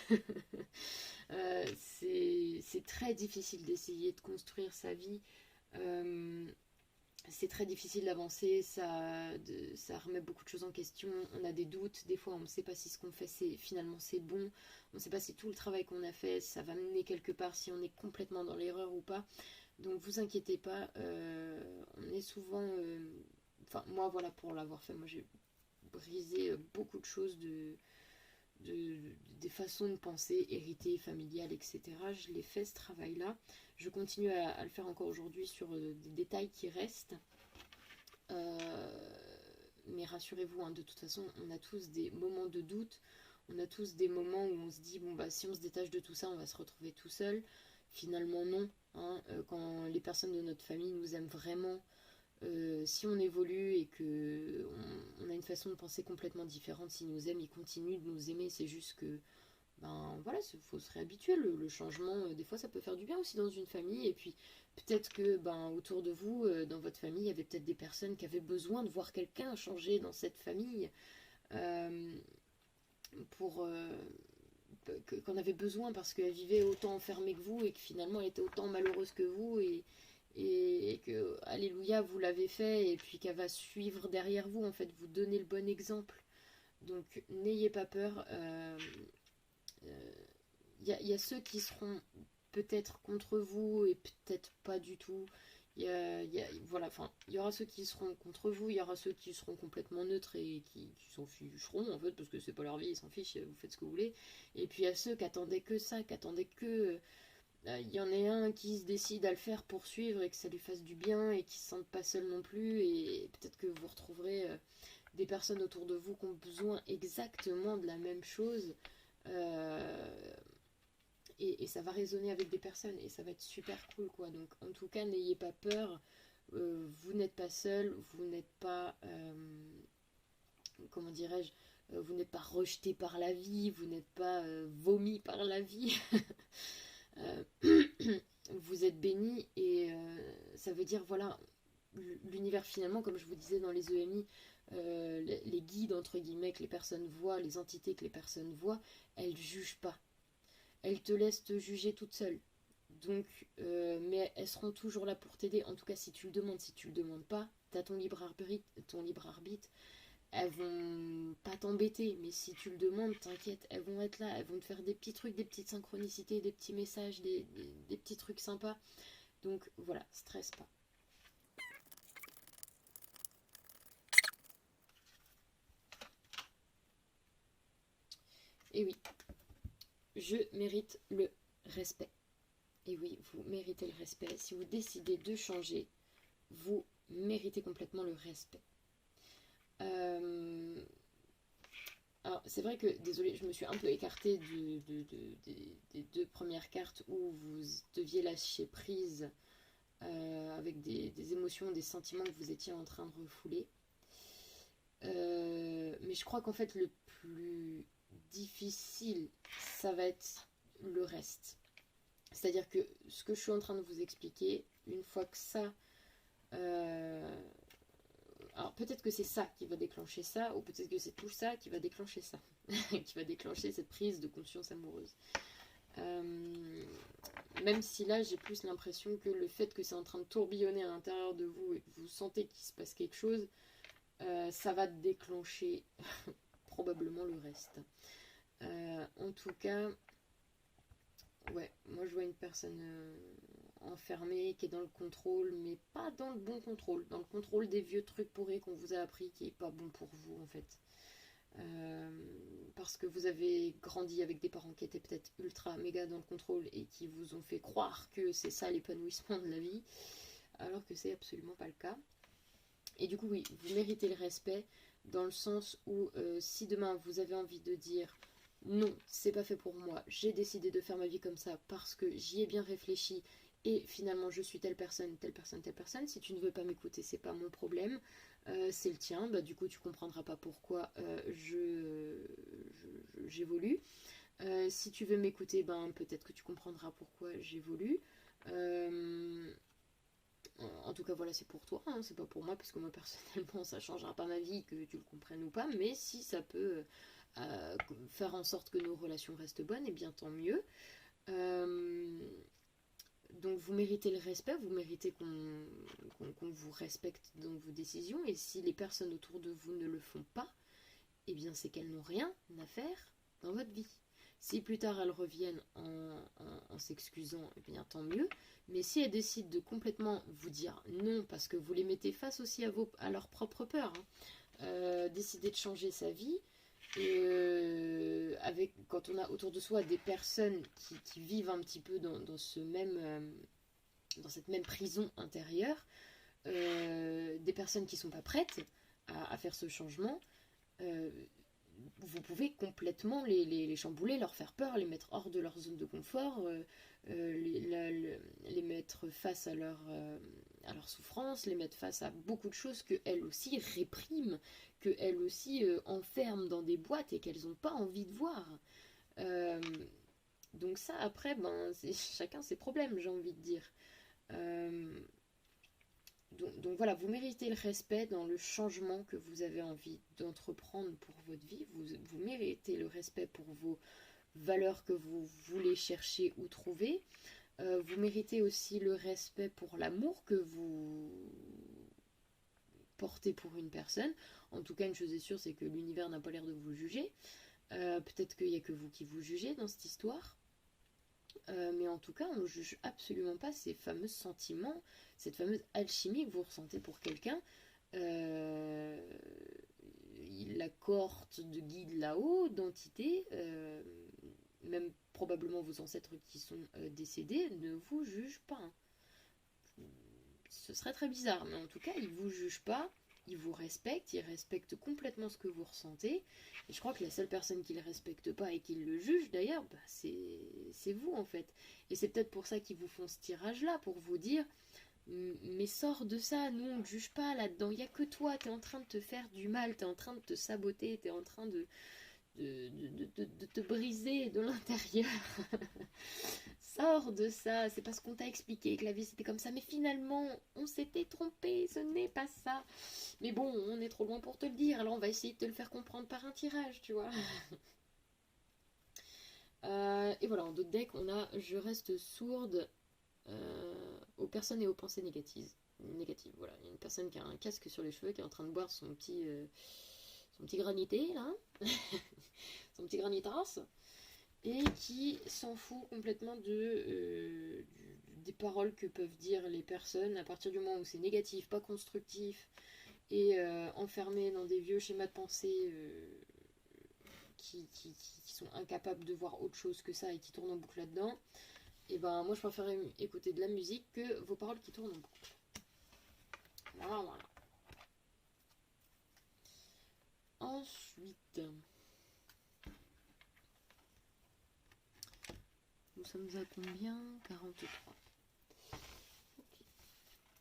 C'est très difficile d'essayer de construire sa vie. C'est très difficile d'avancer, ça remet beaucoup de choses en question, on a des doutes, des fois on ne sait pas si ce qu'on fait finalement c'est bon, on ne sait pas si tout le travail qu'on a fait ça va mener quelque part, si on est complètement dans l'erreur ou pas. Donc vous inquiétez pas, on est souvent... Enfin moi voilà, pour l'avoir fait, moi j'ai brisé beaucoup de choses des façons de penser héritées, familiales, etc. Je l'ai fait ce travail-là. Je continue à le faire encore aujourd'hui sur des détails qui restent. Mais rassurez-vous, hein, de toute façon, on a tous des moments de doute. On a tous des moments où on se dit, bon bah si on se détache de tout ça, on va se retrouver tout seul. Finalement non. Hein, quand les personnes de notre famille nous aiment vraiment, si on évolue et que on a une façon de penser complètement différente, s'ils nous aiment, ils continuent de nous aimer. C'est juste que ben voilà, il faut se réhabituer. Le changement, des fois, ça peut faire du bien aussi dans une famille. Et puis peut-être que ben autour de vous, dans votre famille, il y avait peut-être des personnes qui avaient besoin de voir quelqu'un changer dans cette famille, euh, pour qu'on avait besoin parce qu'elle vivait autant enfermée que vous et que finalement elle était autant malheureuse que vous et que alléluia vous l'avez fait et puis qu'elle va suivre derrière vous, en fait vous donnez le bon exemple. Donc n'ayez pas peur. Y a ceux qui seront peut-être contre vous et peut-être pas du tout. Voilà, enfin, il y aura ceux qui seront contre vous, il y aura ceux qui seront complètement neutres et qui s'en ficheront en fait parce que c'est pas leur vie, ils s'en fichent, vous faites ce que vous voulez. Et puis il y a ceux qui attendaient que ça, qui attendaient que il y en ait un qui se décide à le faire pour suivre et que ça lui fasse du bien et qui se sente pas seul non plus. Et peut-être que vous retrouverez des personnes autour de vous qui ont besoin exactement de la même chose. Euh, et ça va résonner avec des personnes et ça va être super cool quoi. Donc en tout cas n'ayez pas peur, vous n'êtes pas seul, vous n'êtes pas comment dirais-je, vous n'êtes pas rejeté par la vie, vous n'êtes pas vomi par la vie. Vous êtes béni et ça veut dire voilà, l'univers finalement comme je vous disais dans les EMI, les guides entre guillemets que les personnes voient, les entités que les personnes voient, elles jugent pas, elles te laissent te juger toute seule. Donc, mais elles seront toujours là pour t'aider. En tout cas, si tu le demandes, si tu le demandes pas, t'as ton libre arbitre, elles vont pas t'embêter. Mais si tu le demandes, t'inquiète, elles vont être là. Elles vont te faire des petits trucs, des petites synchronicités, des petits messages, des petits trucs sympas. Donc voilà, stresse pas. Et oui, je mérite le respect. Et oui, vous méritez le respect. Si vous décidez de changer, vous méritez complètement le respect. Alors, c'est vrai que, désolé, je me suis un peu écartée des deux premières cartes où vous deviez lâcher prise avec des émotions, des sentiments que vous étiez en train de refouler. Mais je crois qu'en fait, le plus difficile, ça va être le reste. C'est-à-dire que ce que je suis en train de vous expliquer, une fois que ça... alors peut-être que c'est ça qui va déclencher ça, ou peut-être que c'est tout ça qui va déclencher ça, qui va déclencher cette prise de conscience amoureuse. Même si là j'ai plus l'impression que le fait que c'est en train de tourbillonner à l'intérieur de vous et que vous sentez qu'il se passe quelque chose, ça va déclencher probablement le reste. En tout cas, ouais, moi je vois une personne enfermée qui est dans le contrôle, mais pas dans le bon contrôle, dans le contrôle des vieux trucs pourris qu'on vous a appris qui est pas bon pour vous en fait. Parce que vous avez grandi avec des parents qui étaient peut-être ultra méga dans le contrôle et qui vous ont fait croire que c'est ça l'épanouissement de la vie, alors que c'est absolument pas le cas. Et du coup, oui, vous méritez le respect dans le sens où si demain vous avez envie de dire non, c'est pas fait pour moi, j'ai décidé de faire ma vie comme ça parce que j'y ai bien réfléchi et finalement je suis telle personne, telle personne, telle personne, si tu ne veux pas m'écouter, c'est pas mon problème, c'est le tien, bah du coup tu comprendras pas pourquoi j'évolue. Si tu veux m'écouter, ben peut-être que tu comprendras pourquoi j'évolue. En tout cas, voilà, c'est pour toi, hein, c'est pas pour moi, parce que moi, personnellement, ça changera pas ma vie, que tu le comprennes ou pas, mais si ça peut faire en sorte que nos relations restent bonnes, et bien tant mieux. Euh, donc, vous méritez le respect, vous méritez qu'on vous respecte dans vos décisions, et si les personnes autour de vous ne le font pas, eh bien, c'est qu'elles n'ont rien à faire dans votre vie. Si plus tard elles reviennent en s'excusant, eh bien tant mieux. Mais si elles décident de complètement vous dire non, parce que vous les mettez face aussi à leur propre peur, hein, décider de changer sa vie, et quand on a autour de soi des personnes qui vivent un petit peu dans cette même prison intérieure, des personnes qui ne sont pas prêtes à faire ce changement, euh, vous pouvez complètement les chambouler, leur faire peur, les mettre hors de leur zone de confort, les mettre face à leur souffrance, les mettre face à beaucoup de choses qu'elles aussi répriment, qu'elles aussi enferment dans des boîtes et qu'elles n'ont pas envie de voir. Euh, donc ça, après, ben, c'est chacun ses problèmes, j'ai envie de dire. Euh, donc voilà, vous méritez le respect dans le changement que vous avez envie d'entreprendre pour votre vie. Vous méritez le respect pour vos valeurs que vous voulez chercher ou trouver. Vous méritez aussi le respect pour l'amour que vous portez pour une personne. En tout cas, une chose est sûre, c'est que l'univers n'a pas l'air de vous juger. Peut-être qu'il n'y a que vous qui vous jugez dans cette histoire. Mais en tout cas, on ne juge absolument pas ces fameux sentiments, cette fameuse alchimie que vous ressentez pour quelqu'un. Euh, la cohorte de guides là-haut, d'entités, même probablement vos ancêtres qui sont décédés, ne vous jugent pas. Hein. Ce serait très bizarre, mais en tout cas, ils ne vous jugent pas, ils vous respectent, ils respectent complètement ce que vous ressentez. Et je crois que la seule personne qui ne le respecte pas et qui le juge d'ailleurs, bah, c'est vous en fait. Et c'est peut-être pour ça qu'ils vous font ce tirage-là, pour vous dire, mais sors de ça, nous on ne juge pas là-dedans, il n'y a que toi, tu es en train de te faire du mal, tu es en train de te saboter, tu es en train de te briser de l'intérieur. Sors de ça, c'est parce qu'on t'a expliqué que la vie c'était comme ça, mais finalement on s'était trompé, ce n'est pas ça. Mais bon, on est trop loin pour te le dire, alors on va essayer de te le faire comprendre par un tirage, tu vois. Et voilà, en d'autres decks, on a je reste sourde aux personnes et aux pensées négatives. Voilà, il y a une personne qui a un casque sur les cheveux, qui est en train de boire son petit granité, là, son petit granitas, et qui s'en fout complètement des paroles que peuvent dire les personnes à partir du moment où c'est négatif, pas constructif, et enfermé dans des vieux schémas de pensée qui sont incapables de voir autre chose que ça et qui tournent en boucle là-dedans. Et ben moi je préfère écouter de la musique que vos paroles qui tournent en boucle. Voilà, voilà. Ensuite, nous sommes à combien? 43. Okay.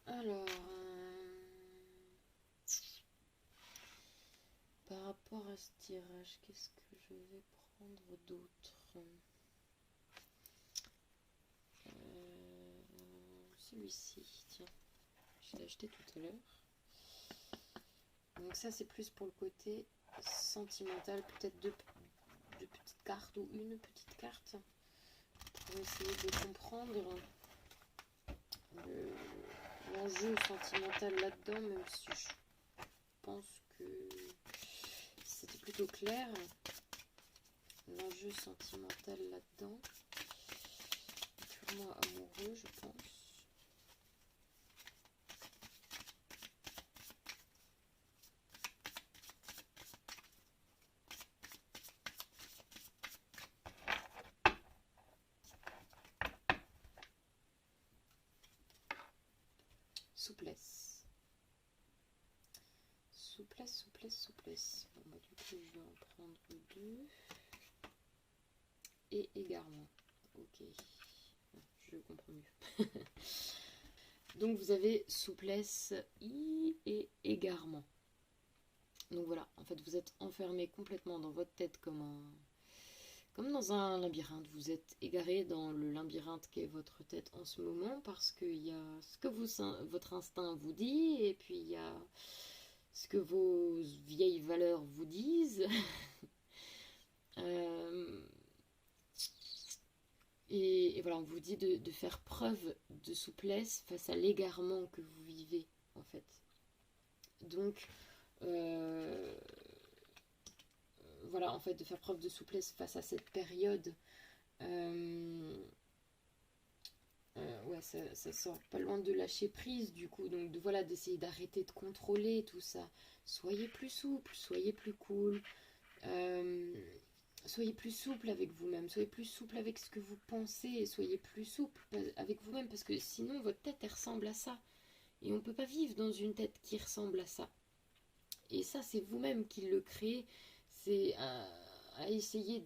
Alors, par rapport à ce tirage, qu'est-ce que je vais prendre d'autre? Celui-ci, tiens, je l'ai acheté tout à l'heure. Donc ça c'est plus pour le côté sentimental, peut-être deux petites cartes ou une petite carte pour essayer de comprendre l'enjeu sentimental là-dedans, même si je pense que c'était plutôt clair. L'enjeu sentimental là-dedans, purement amoureux je pense. Souplesse. Souplesse, souplesse, souplesse. Bon, bah, du coup, je vais en prendre deux. Et égarement. Ok. Je comprends mieux. Donc, vous avez souplesse et égarement. Donc voilà, en fait, vous êtes enfermé complètement dans votre tête comme dans un labyrinthe. Vous êtes égaré dans le labyrinthe qu'est votre tête en ce moment parce qu'il y a ce que votre instinct vous dit et puis il y a ce que vos vieilles valeurs vous disent. Et voilà, on vous dit de faire preuve de souplesse face à l'égarement que vous vivez en fait. Donc voilà, en fait, de faire preuve de souplesse face à cette période. Ouais, ça sort pas loin de lâcher prise du coup, donc voilà, d'essayer d'arrêter de contrôler tout ça. Soyez plus souple, soyez plus cool, soyez plus souple avec vous-même, soyez plus souple avec ce que vous pensez, et soyez plus souple avec vous-même, parce que sinon votre tête elle ressemble à ça, et on peut pas vivre dans une tête qui ressemble à ça. Et ça c'est vous-même qui le créez, c'est à essayer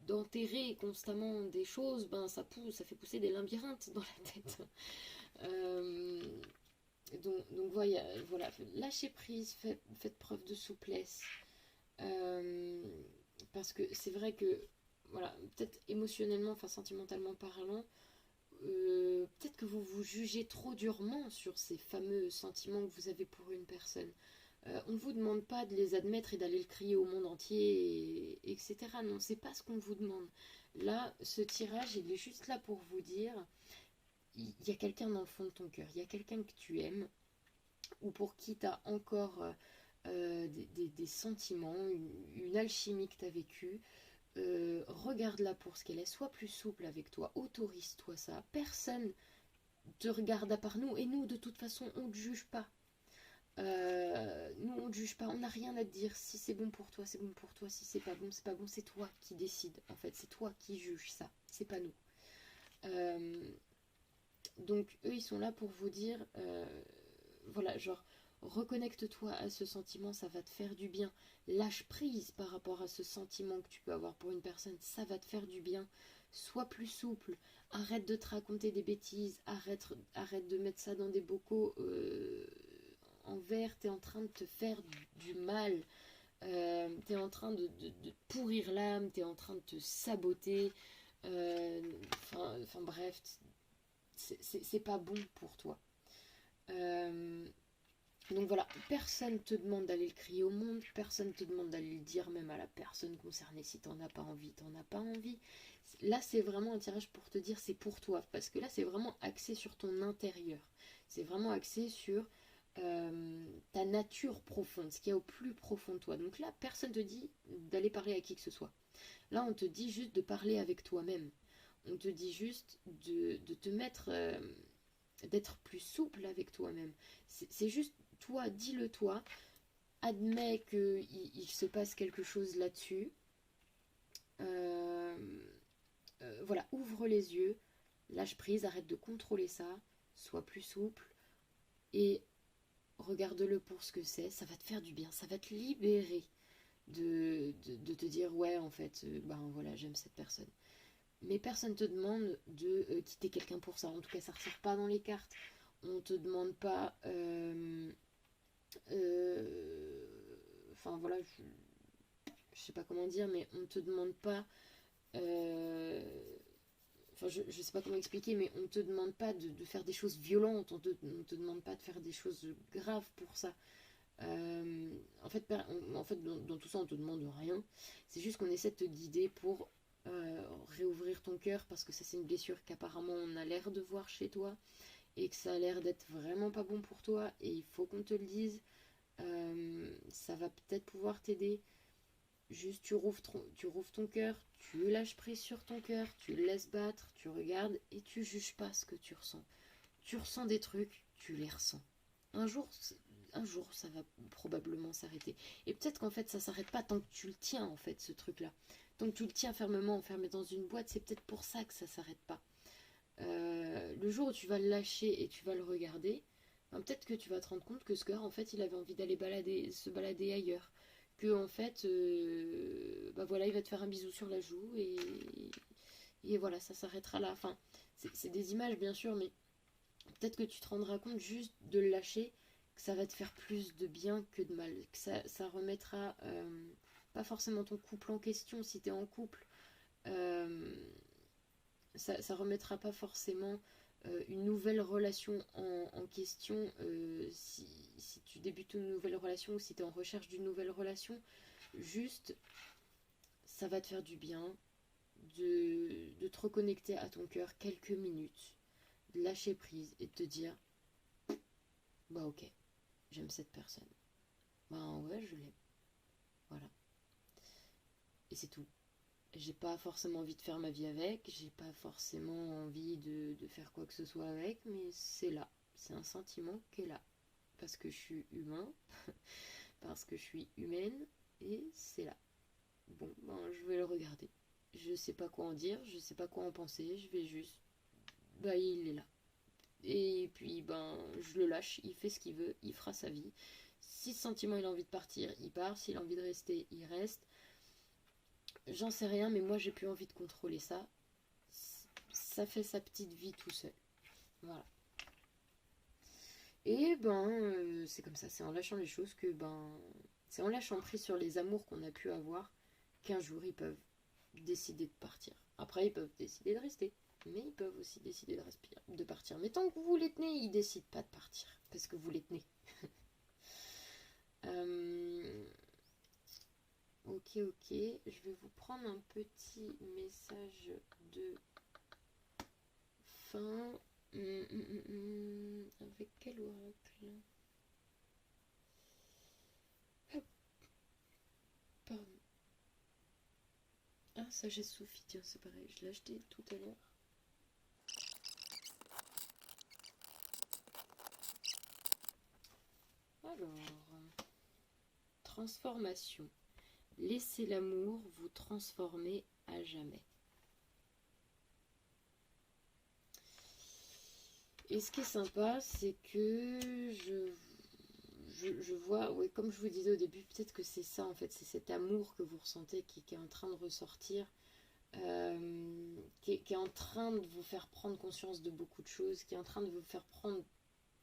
d'enterrer constamment des choses, ben ça fait pousser des labyrinthes dans la tête. Donc voilà, lâchez prise, faites preuve de souplesse. Parce que c'est vrai que, voilà, peut-être émotionnellement, enfin sentimentalement parlant, peut-être que vous vous jugez trop durement sur ces fameux sentiments que vous avez pour une personne. On ne vous demande pas de les admettre et d'aller le crier au monde entier, etc. Non, c'est pas ce qu'on vous demande. Là, ce tirage, il est juste là pour vous dire, il y a quelqu'un dans le fond de ton cœur, il y a quelqu'un que tu aimes, ou pour qui tu as encore des sentiments, une alchimie que tu as vécue. Regarde-la pour ce qu'elle est, sois plus souple avec toi, autorise-toi ça. Personne te regarde à part nous, et nous, de toute façon, on ne te juge pas. Nous on ne juge pas, on n'a rien à te dire. Si c'est bon pour toi, c'est bon pour toi. Si c'est pas bon, c'est pas bon. C'est toi qui décides. En fait, c'est toi qui juges ça. C'est pas nous. Donc eux, ils sont là pour vous dire, voilà, genre reconnecte-toi à ce sentiment, ça va te faire du bien. Lâche prise par rapport à ce sentiment que tu peux avoir pour une personne, ça va te faire du bien. Sois plus souple. Arrête de te raconter des bêtises. Arrête de mettre ça dans des bocaux. En verre, t'es en train de te faire du mal, t'es en train de pourrir l'âme, t'es en train de te saboter, enfin bref, c'est pas bon pour toi. Donc voilà, personne te demande d'aller le crier au monde, personne te demande d'aller le dire même à la personne concernée. Si t'en as pas envie, t'en as pas envie. Là c'est vraiment un tirage pour te dire c'est pour toi, parce que là c'est vraiment axé sur ton intérieur, c'est vraiment axé sur ta nature profonde, ce qu'il y a au plus profond de toi. Donc là, personne te dit d'aller parler à qui que ce soit. Là, on te dit juste de parler avec toi-même. On te dit juste de te mettre, d'être plus souple avec toi-même. C'est juste toi, dis-le toi. Admets qu'il se passe quelque chose là-dessus. Voilà, ouvre les yeux. lâche prise, arrête de contrôler ça, sois plus souple et regarde-le pour ce que c'est, ça va te faire du bien, ça va te libérer de te dire ouais en fait, ben voilà, j'aime cette personne. Mais personne te demande de quitter quelqu'un pour ça, en tout cas ça ne ressort pas dans les cartes. On te demande pas... Enfin voilà, je sais pas comment dire, mais on te demande pas... Enfin, je sais pas comment expliquer, mais on te demande pas de faire des choses violentes, on te demande pas de faire des choses graves pour ça. En fait dans tout ça, on te demande rien. C'est juste qu'on essaie de te guider pour réouvrir ton cœur, parce que ça, c'est une blessure qu'apparemment on a l'air de voir chez toi et que ça a l'air d'être vraiment pas bon pour toi. Et il faut qu'on te le dise. Ça va peut-être pouvoir t'aider. Juste tu rouvres ton cœur, tu lâches prise sur ton cœur, tu le laisses battre, tu regardes et tu juges pas ce que tu ressens. Tu ressens des trucs, tu les ressens. Un jour, un jour ça va probablement s'arrêter. Et peut-être qu'en fait ça s'arrête pas tant que tu le tiens en fait ce truc-là. Tant que tu le tiens fermement enfermé dans une boîte, c'est peut-être pour ça que ça s'arrête pas. Le jour où tu vas le lâcher et tu vas le regarder, ben, peut-être que tu vas te rendre compte que ce gars en fait il avait envie d'aller se balader ailleurs. Que en fait, bah voilà, il va te faire un bisou sur la joue et voilà, ça s'arrêtera là. Enfin, c'est des images bien sûr, mais peut-être que tu te rendras compte juste de le lâcher, que ça va te faire plus de bien que de mal, que ça remettra pas forcément ton couple en question si tu es en couple, euh, ça remettra pas forcément une nouvelle relation en question si tu débutes une nouvelle relation ou si tu es en recherche d'une nouvelle relation. Juste, ça va te faire du bien de te reconnecter à ton cœur quelques minutes, de lâcher prise et de te dire bah ok, j'aime cette personne. Bah ouais, je l'aime. Voilà. Et c'est tout. J'ai pas forcément envie de faire ma vie avec, j'ai pas forcément envie de faire quoi que ce soit avec, mais c'est là. C'est un sentiment qui est là. Parce que je suis humain, parce que je suis humaine, et c'est là. Bon, ben je vais le regarder. Je sais pas quoi en dire, je sais pas quoi en penser, je vais juste. Bah il est là. Et puis ben je le lâche, il fait ce qu'il veut, il fera sa vie. Si ce sentiment il a envie de partir, il part. S'il a envie de rester, il reste. J'en sais rien, mais moi j'ai plus envie de contrôler ça. Ça fait sa petite vie tout seul. Voilà. Et ben c'est comme ça, c'est en lâchant les choses que ben. C'est en lâchant prise sur les amours qu'on a pu avoir qu'un jour ils peuvent décider de partir. Après ils peuvent décider de rester. Mais ils peuvent aussi décider de partir. Mais tant que vous les tenez, ils décident pas de partir. Parce que vous les tenez. Ok, ok. Je vais vous prendre un petit message de fin. Avec quel oracle? Hop, pardon. Ah, sagesse Sophie, tiens, c'est pareil. Je l'ai acheté tout à l'heure. Alors, transformation. Laissez l'amour vous transformer à jamais. Et ce qui est sympa, c'est que je vois, ouais, comme je vous disais au début, peut-être que c'est ça en fait, c'est cet amour que vous ressentez qui est en train de ressortir, qui est en train de vous faire prendre conscience de beaucoup de choses, qui est en train de vous faire prendre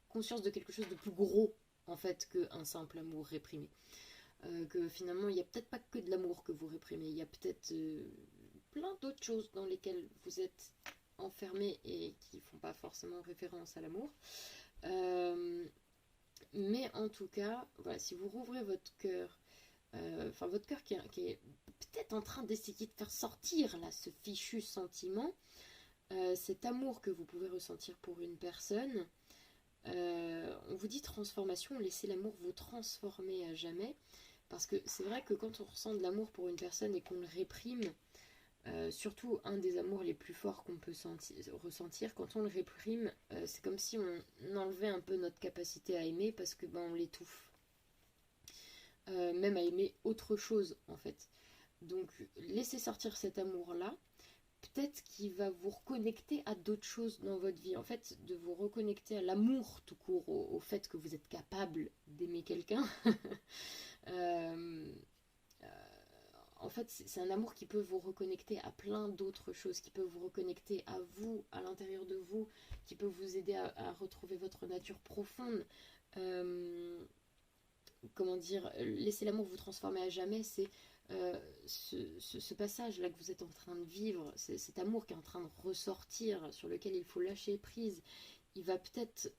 conscience de quelque chose de plus gros en fait qu'un simple amour réprimé. Que finalement, il n'y a peut-être pas que de l'amour que vous réprimez, il y a peut-être plein d'autres choses dans lesquelles vous êtes enfermés et qui font pas forcément référence à l'amour. Mais en tout cas, voilà, si vous rouvrez votre cœur, enfin votre cœur qui est peut-être en train d'essayer de faire sortir là ce fichu sentiment, cet amour que vous pouvez ressentir pour une personne, on vous dit transformation, laissez l'amour vous transformer à jamais. Parce que c'est vrai que quand on ressent de l'amour pour une personne et qu'on le réprime, surtout un des amours les plus forts qu'on peut ressentir, quand on le réprime, c'est comme si on enlevait un peu notre capacité à aimer parce que ben, on l'étouffe. Même à aimer autre chose en fait. Donc laissez sortir cet amour-là peut-être qu'il va vous reconnecter à d'autres choses dans votre vie. En fait, de vous reconnecter à l'amour tout court, au fait que vous êtes capable d'aimer quelqu'un. euh, En fait, c'est un amour qui peut vous reconnecter à plein d'autres choses, qui peut vous reconnecter à vous, à l'intérieur de vous, qui peut vous aider à retrouver votre nature profonde. Euh, Comment dire, laisser l'amour vous transformer à jamais, c'est ce passage-là que vous êtes en train de vivre, cet amour qui est en train de ressortir, sur lequel il faut lâcher prise, il va peut-être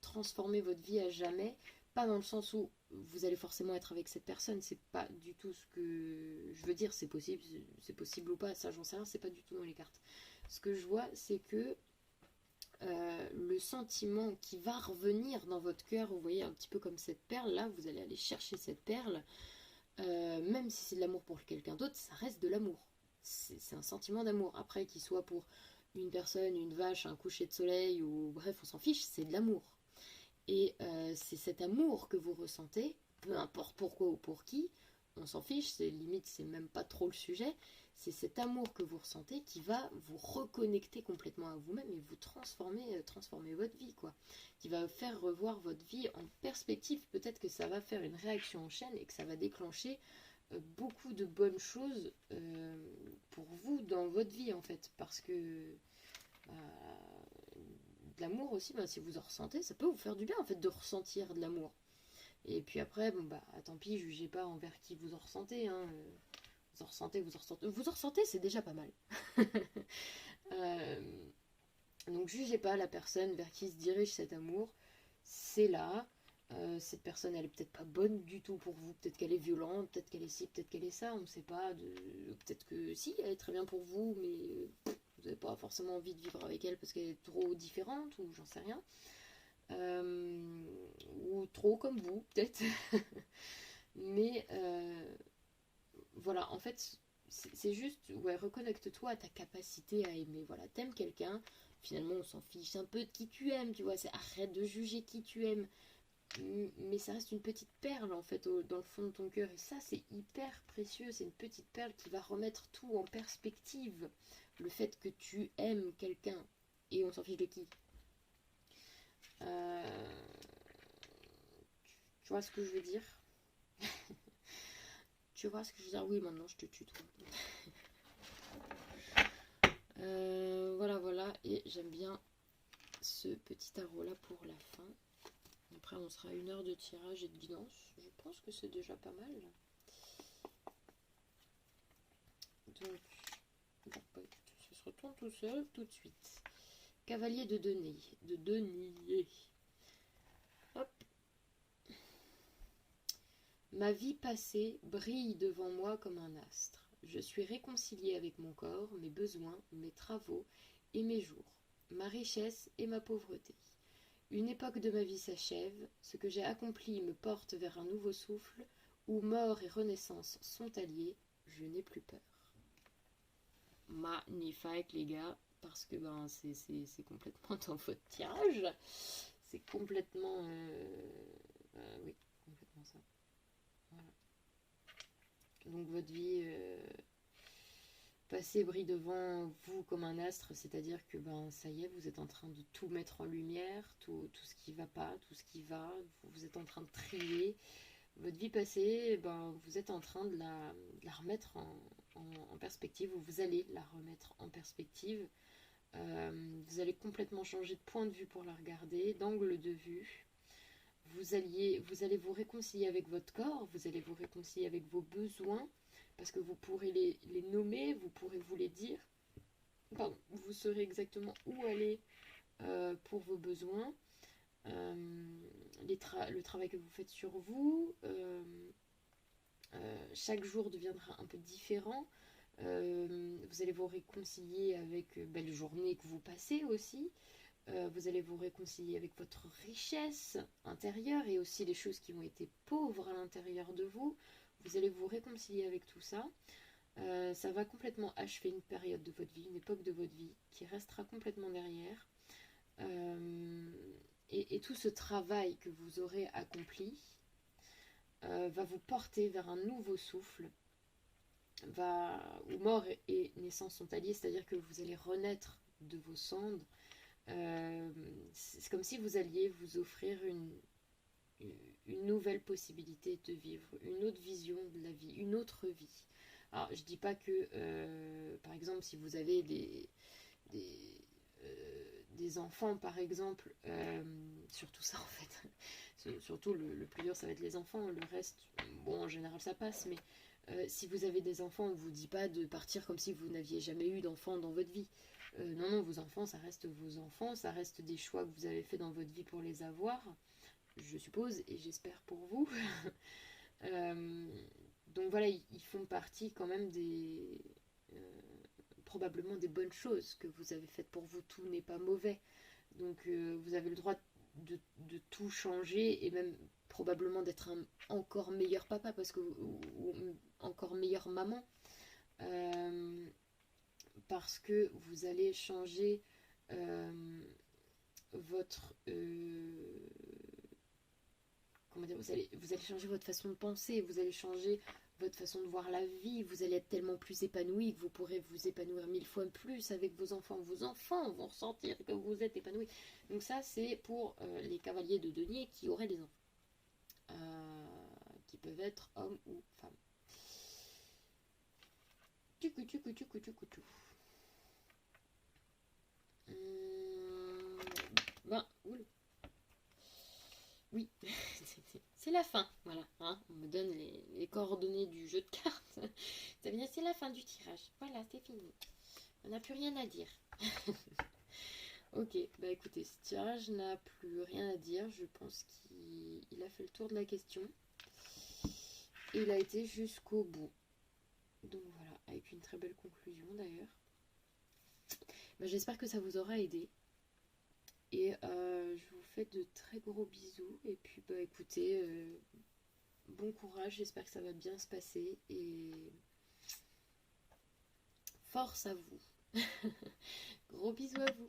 transformer votre vie à jamais, pas dans le sens où vous allez forcément être avec cette personne, c'est pas du tout ce que je veux dire, c'est possible ou pas, ça j'en sais rien, c'est pas du tout dans les cartes. Ce que je vois, c'est que le sentiment qui va revenir dans votre cœur, vous voyez, un petit peu comme cette perle là, vous allez aller chercher cette perle, même si c'est de l'amour pour quelqu'un d'autre, ça reste de l'amour. C'est un sentiment d'amour. Après, qu'il soit pour une personne, une vache, un coucher de soleil, ou bref, on s'en fiche, c'est de l'amour. Et c'est cet amour que vous ressentez, peu importe pourquoi ou pour qui, on s'en fiche, c'est limite, c'est même pas trop le sujet. C'est cet amour que vous ressentez qui va vous reconnecter complètement à vous-même et vous transformer votre vie, quoi. Qui va faire revoir votre vie en perspective. Peut-être que ça va faire une réaction en chaîne et que ça va déclencher beaucoup de bonnes choses pour vous dans votre vie, en fait. Parce que euh, de l'amour aussi, si vous en ressentez, ça peut vous faire du bien, en fait, de ressentir de l'amour. Et puis après, bon bah tant pis, jugez pas envers qui vous en ressentez, hein. Vous en ressentez, vous en ressentez, c'est déjà pas mal. euh, donc jugez pas la personne vers qui se dirige cet amour, c'est là. Cette personne, elle est peut-être pas bonne du tout pour vous, peut-être qu'elle est violente, peut-être qu'elle est ci, peut-être qu'elle est ça, on ne sait pas. Peut-être que si, elle est très bien pour vous, mais vous n'avez pas forcément envie de vivre avec elle parce qu'elle est trop différente, ou j'en sais rien. Ou trop comme vous, peut-être. Mais voilà, en fait, c'est juste, ouais, reconnecte-toi à ta capacité à aimer. Voilà, t'aimes quelqu'un, finalement, on s'en fiche un peu de qui tu aimes, tu vois, arrête de juger qui tu aimes. Mais ça reste une petite perle, en fait, dans le fond de ton cœur. Et ça, c'est hyper précieux. C'est une petite perle qui va remettre tout en perspective. Le fait que tu aimes quelqu'un, et on s'en fiche de qui. Euh, tu vois ce que je veux dire? Tu vois ce que je veux dire? Oui, maintenant je te tutoie. Voilà, voilà. Et j'aime bien ce petit tarot là pour la fin. Après, on sera à 1 heure de tirage et de guidance. Je pense que c'est déjà pas mal. Donc, bon, ça se retourne tout seul tout de suite. Cavalier de denier. Hop. Ma vie passée brille devant moi comme un astre. Je suis réconciliée avec mon corps, mes besoins, mes travaux et mes jours, ma richesse et ma pauvreté. Une époque de ma vie s'achève, ce que j'ai accompli me porte vers un nouveau souffle, où mort et renaissance sont alliés, je n'ai plus peur. Magnifique les gars, parce que c'est complètement dans votre tirage, c'est complètement... oui, complètement ça. Voilà. Donc votre vie passée brille devant vous comme un astre, c'est-à-dire que ça y est, vous êtes en train de tout mettre en lumière, tout ce qui va pas, tout ce qui va, vous êtes en train de trier. Votre vie passée, vous êtes en train de la remettre en perspective, ou vous allez la remettre en perspective. Vous allez complètement changer de point de vue pour la regarder, d'angle de vue. Vous allez vous réconcilier avec votre corps, vous allez vous réconcilier avec vos besoins, parce que vous pourrez les nommer, vous pourrez vous les dire. Pardon, vous saurez exactement où aller pour vos besoins. Le travail que vous faites sur vous, chaque jour deviendra un peu différent. Vous allez vous réconcilier avec les journées que vous passez aussi. Vous allez vous réconcilier avec votre richesse intérieure et aussi les choses qui ont été pauvres à l'intérieur de vous. Vous allez vous réconcilier avec tout ça. Ça va complètement achever une période de votre vie, une époque de votre vie qui restera complètement derrière. Et tout ce travail que vous aurez accompli va vous porter vers un nouveau souffle. où mort et naissance sont alliés, c'est-à-dire que vous allez renaître de vos cendres. C'est comme si vous alliez vous offrir une nouvelle possibilité de vivre, une autre vision de la vie, une autre vie. Alors, je dis pas que, par exemple, si vous avez des, des enfants, par exemple, surtout ça en fait, surtout le plus dur, ça va être les enfants, le reste, bon, en général, ça passe, mais si vous avez des enfants, on ne vous dit pas de partir comme si vous n'aviez jamais eu d'enfants dans votre vie. Non, non, vos enfants, ça reste vos enfants, ça reste des choix que vous avez fait dans votre vie pour les avoir, je suppose, et j'espère pour vous. euh, donc voilà, ils font partie quand même probablement des bonnes choses que vous avez faites pour vous. Tout n'est pas mauvais. Donc vous avez le droit de tout changer et même probablement d'être un encore meilleur papa parce que ou encore meilleure maman parce que vous allez changer votre comment dire, vous allez changer votre façon de penser, vous allez changer votre façon de voir la vie, vous allez être tellement plus épanoui que vous pourrez vous épanouir 1000 fois plus avec vos enfants. Vos enfants vont ressentir que vous êtes épanoui. Donc ça, c'est pour les cavaliers de denier qui auraient des enfants, qui peuvent être hommes ou femmes. Tucu, tucu, tucu, tucu, tucu. Ben, oula. Oui, c'est la fin, voilà. Hein, on me donne les coordonnées du jeu de cartes. Ça veut dire c'est la fin du tirage. Voilà, c'est fini. On n'a plus rien à dire. Ok, bah écoutez, ce tirage n'a plus rien à dire. Je pense qu'il a fait le tour de la question. Et il a été jusqu'au bout. Donc voilà, avec une très belle conclusion d'ailleurs. Bah, j'espère que ça vous aura aidé. Et je vous fais de très gros bisous. Et puis bah écoutez, bon courage, j'espère que ça va bien se passer. Et force à vous. Gros bisous à vous.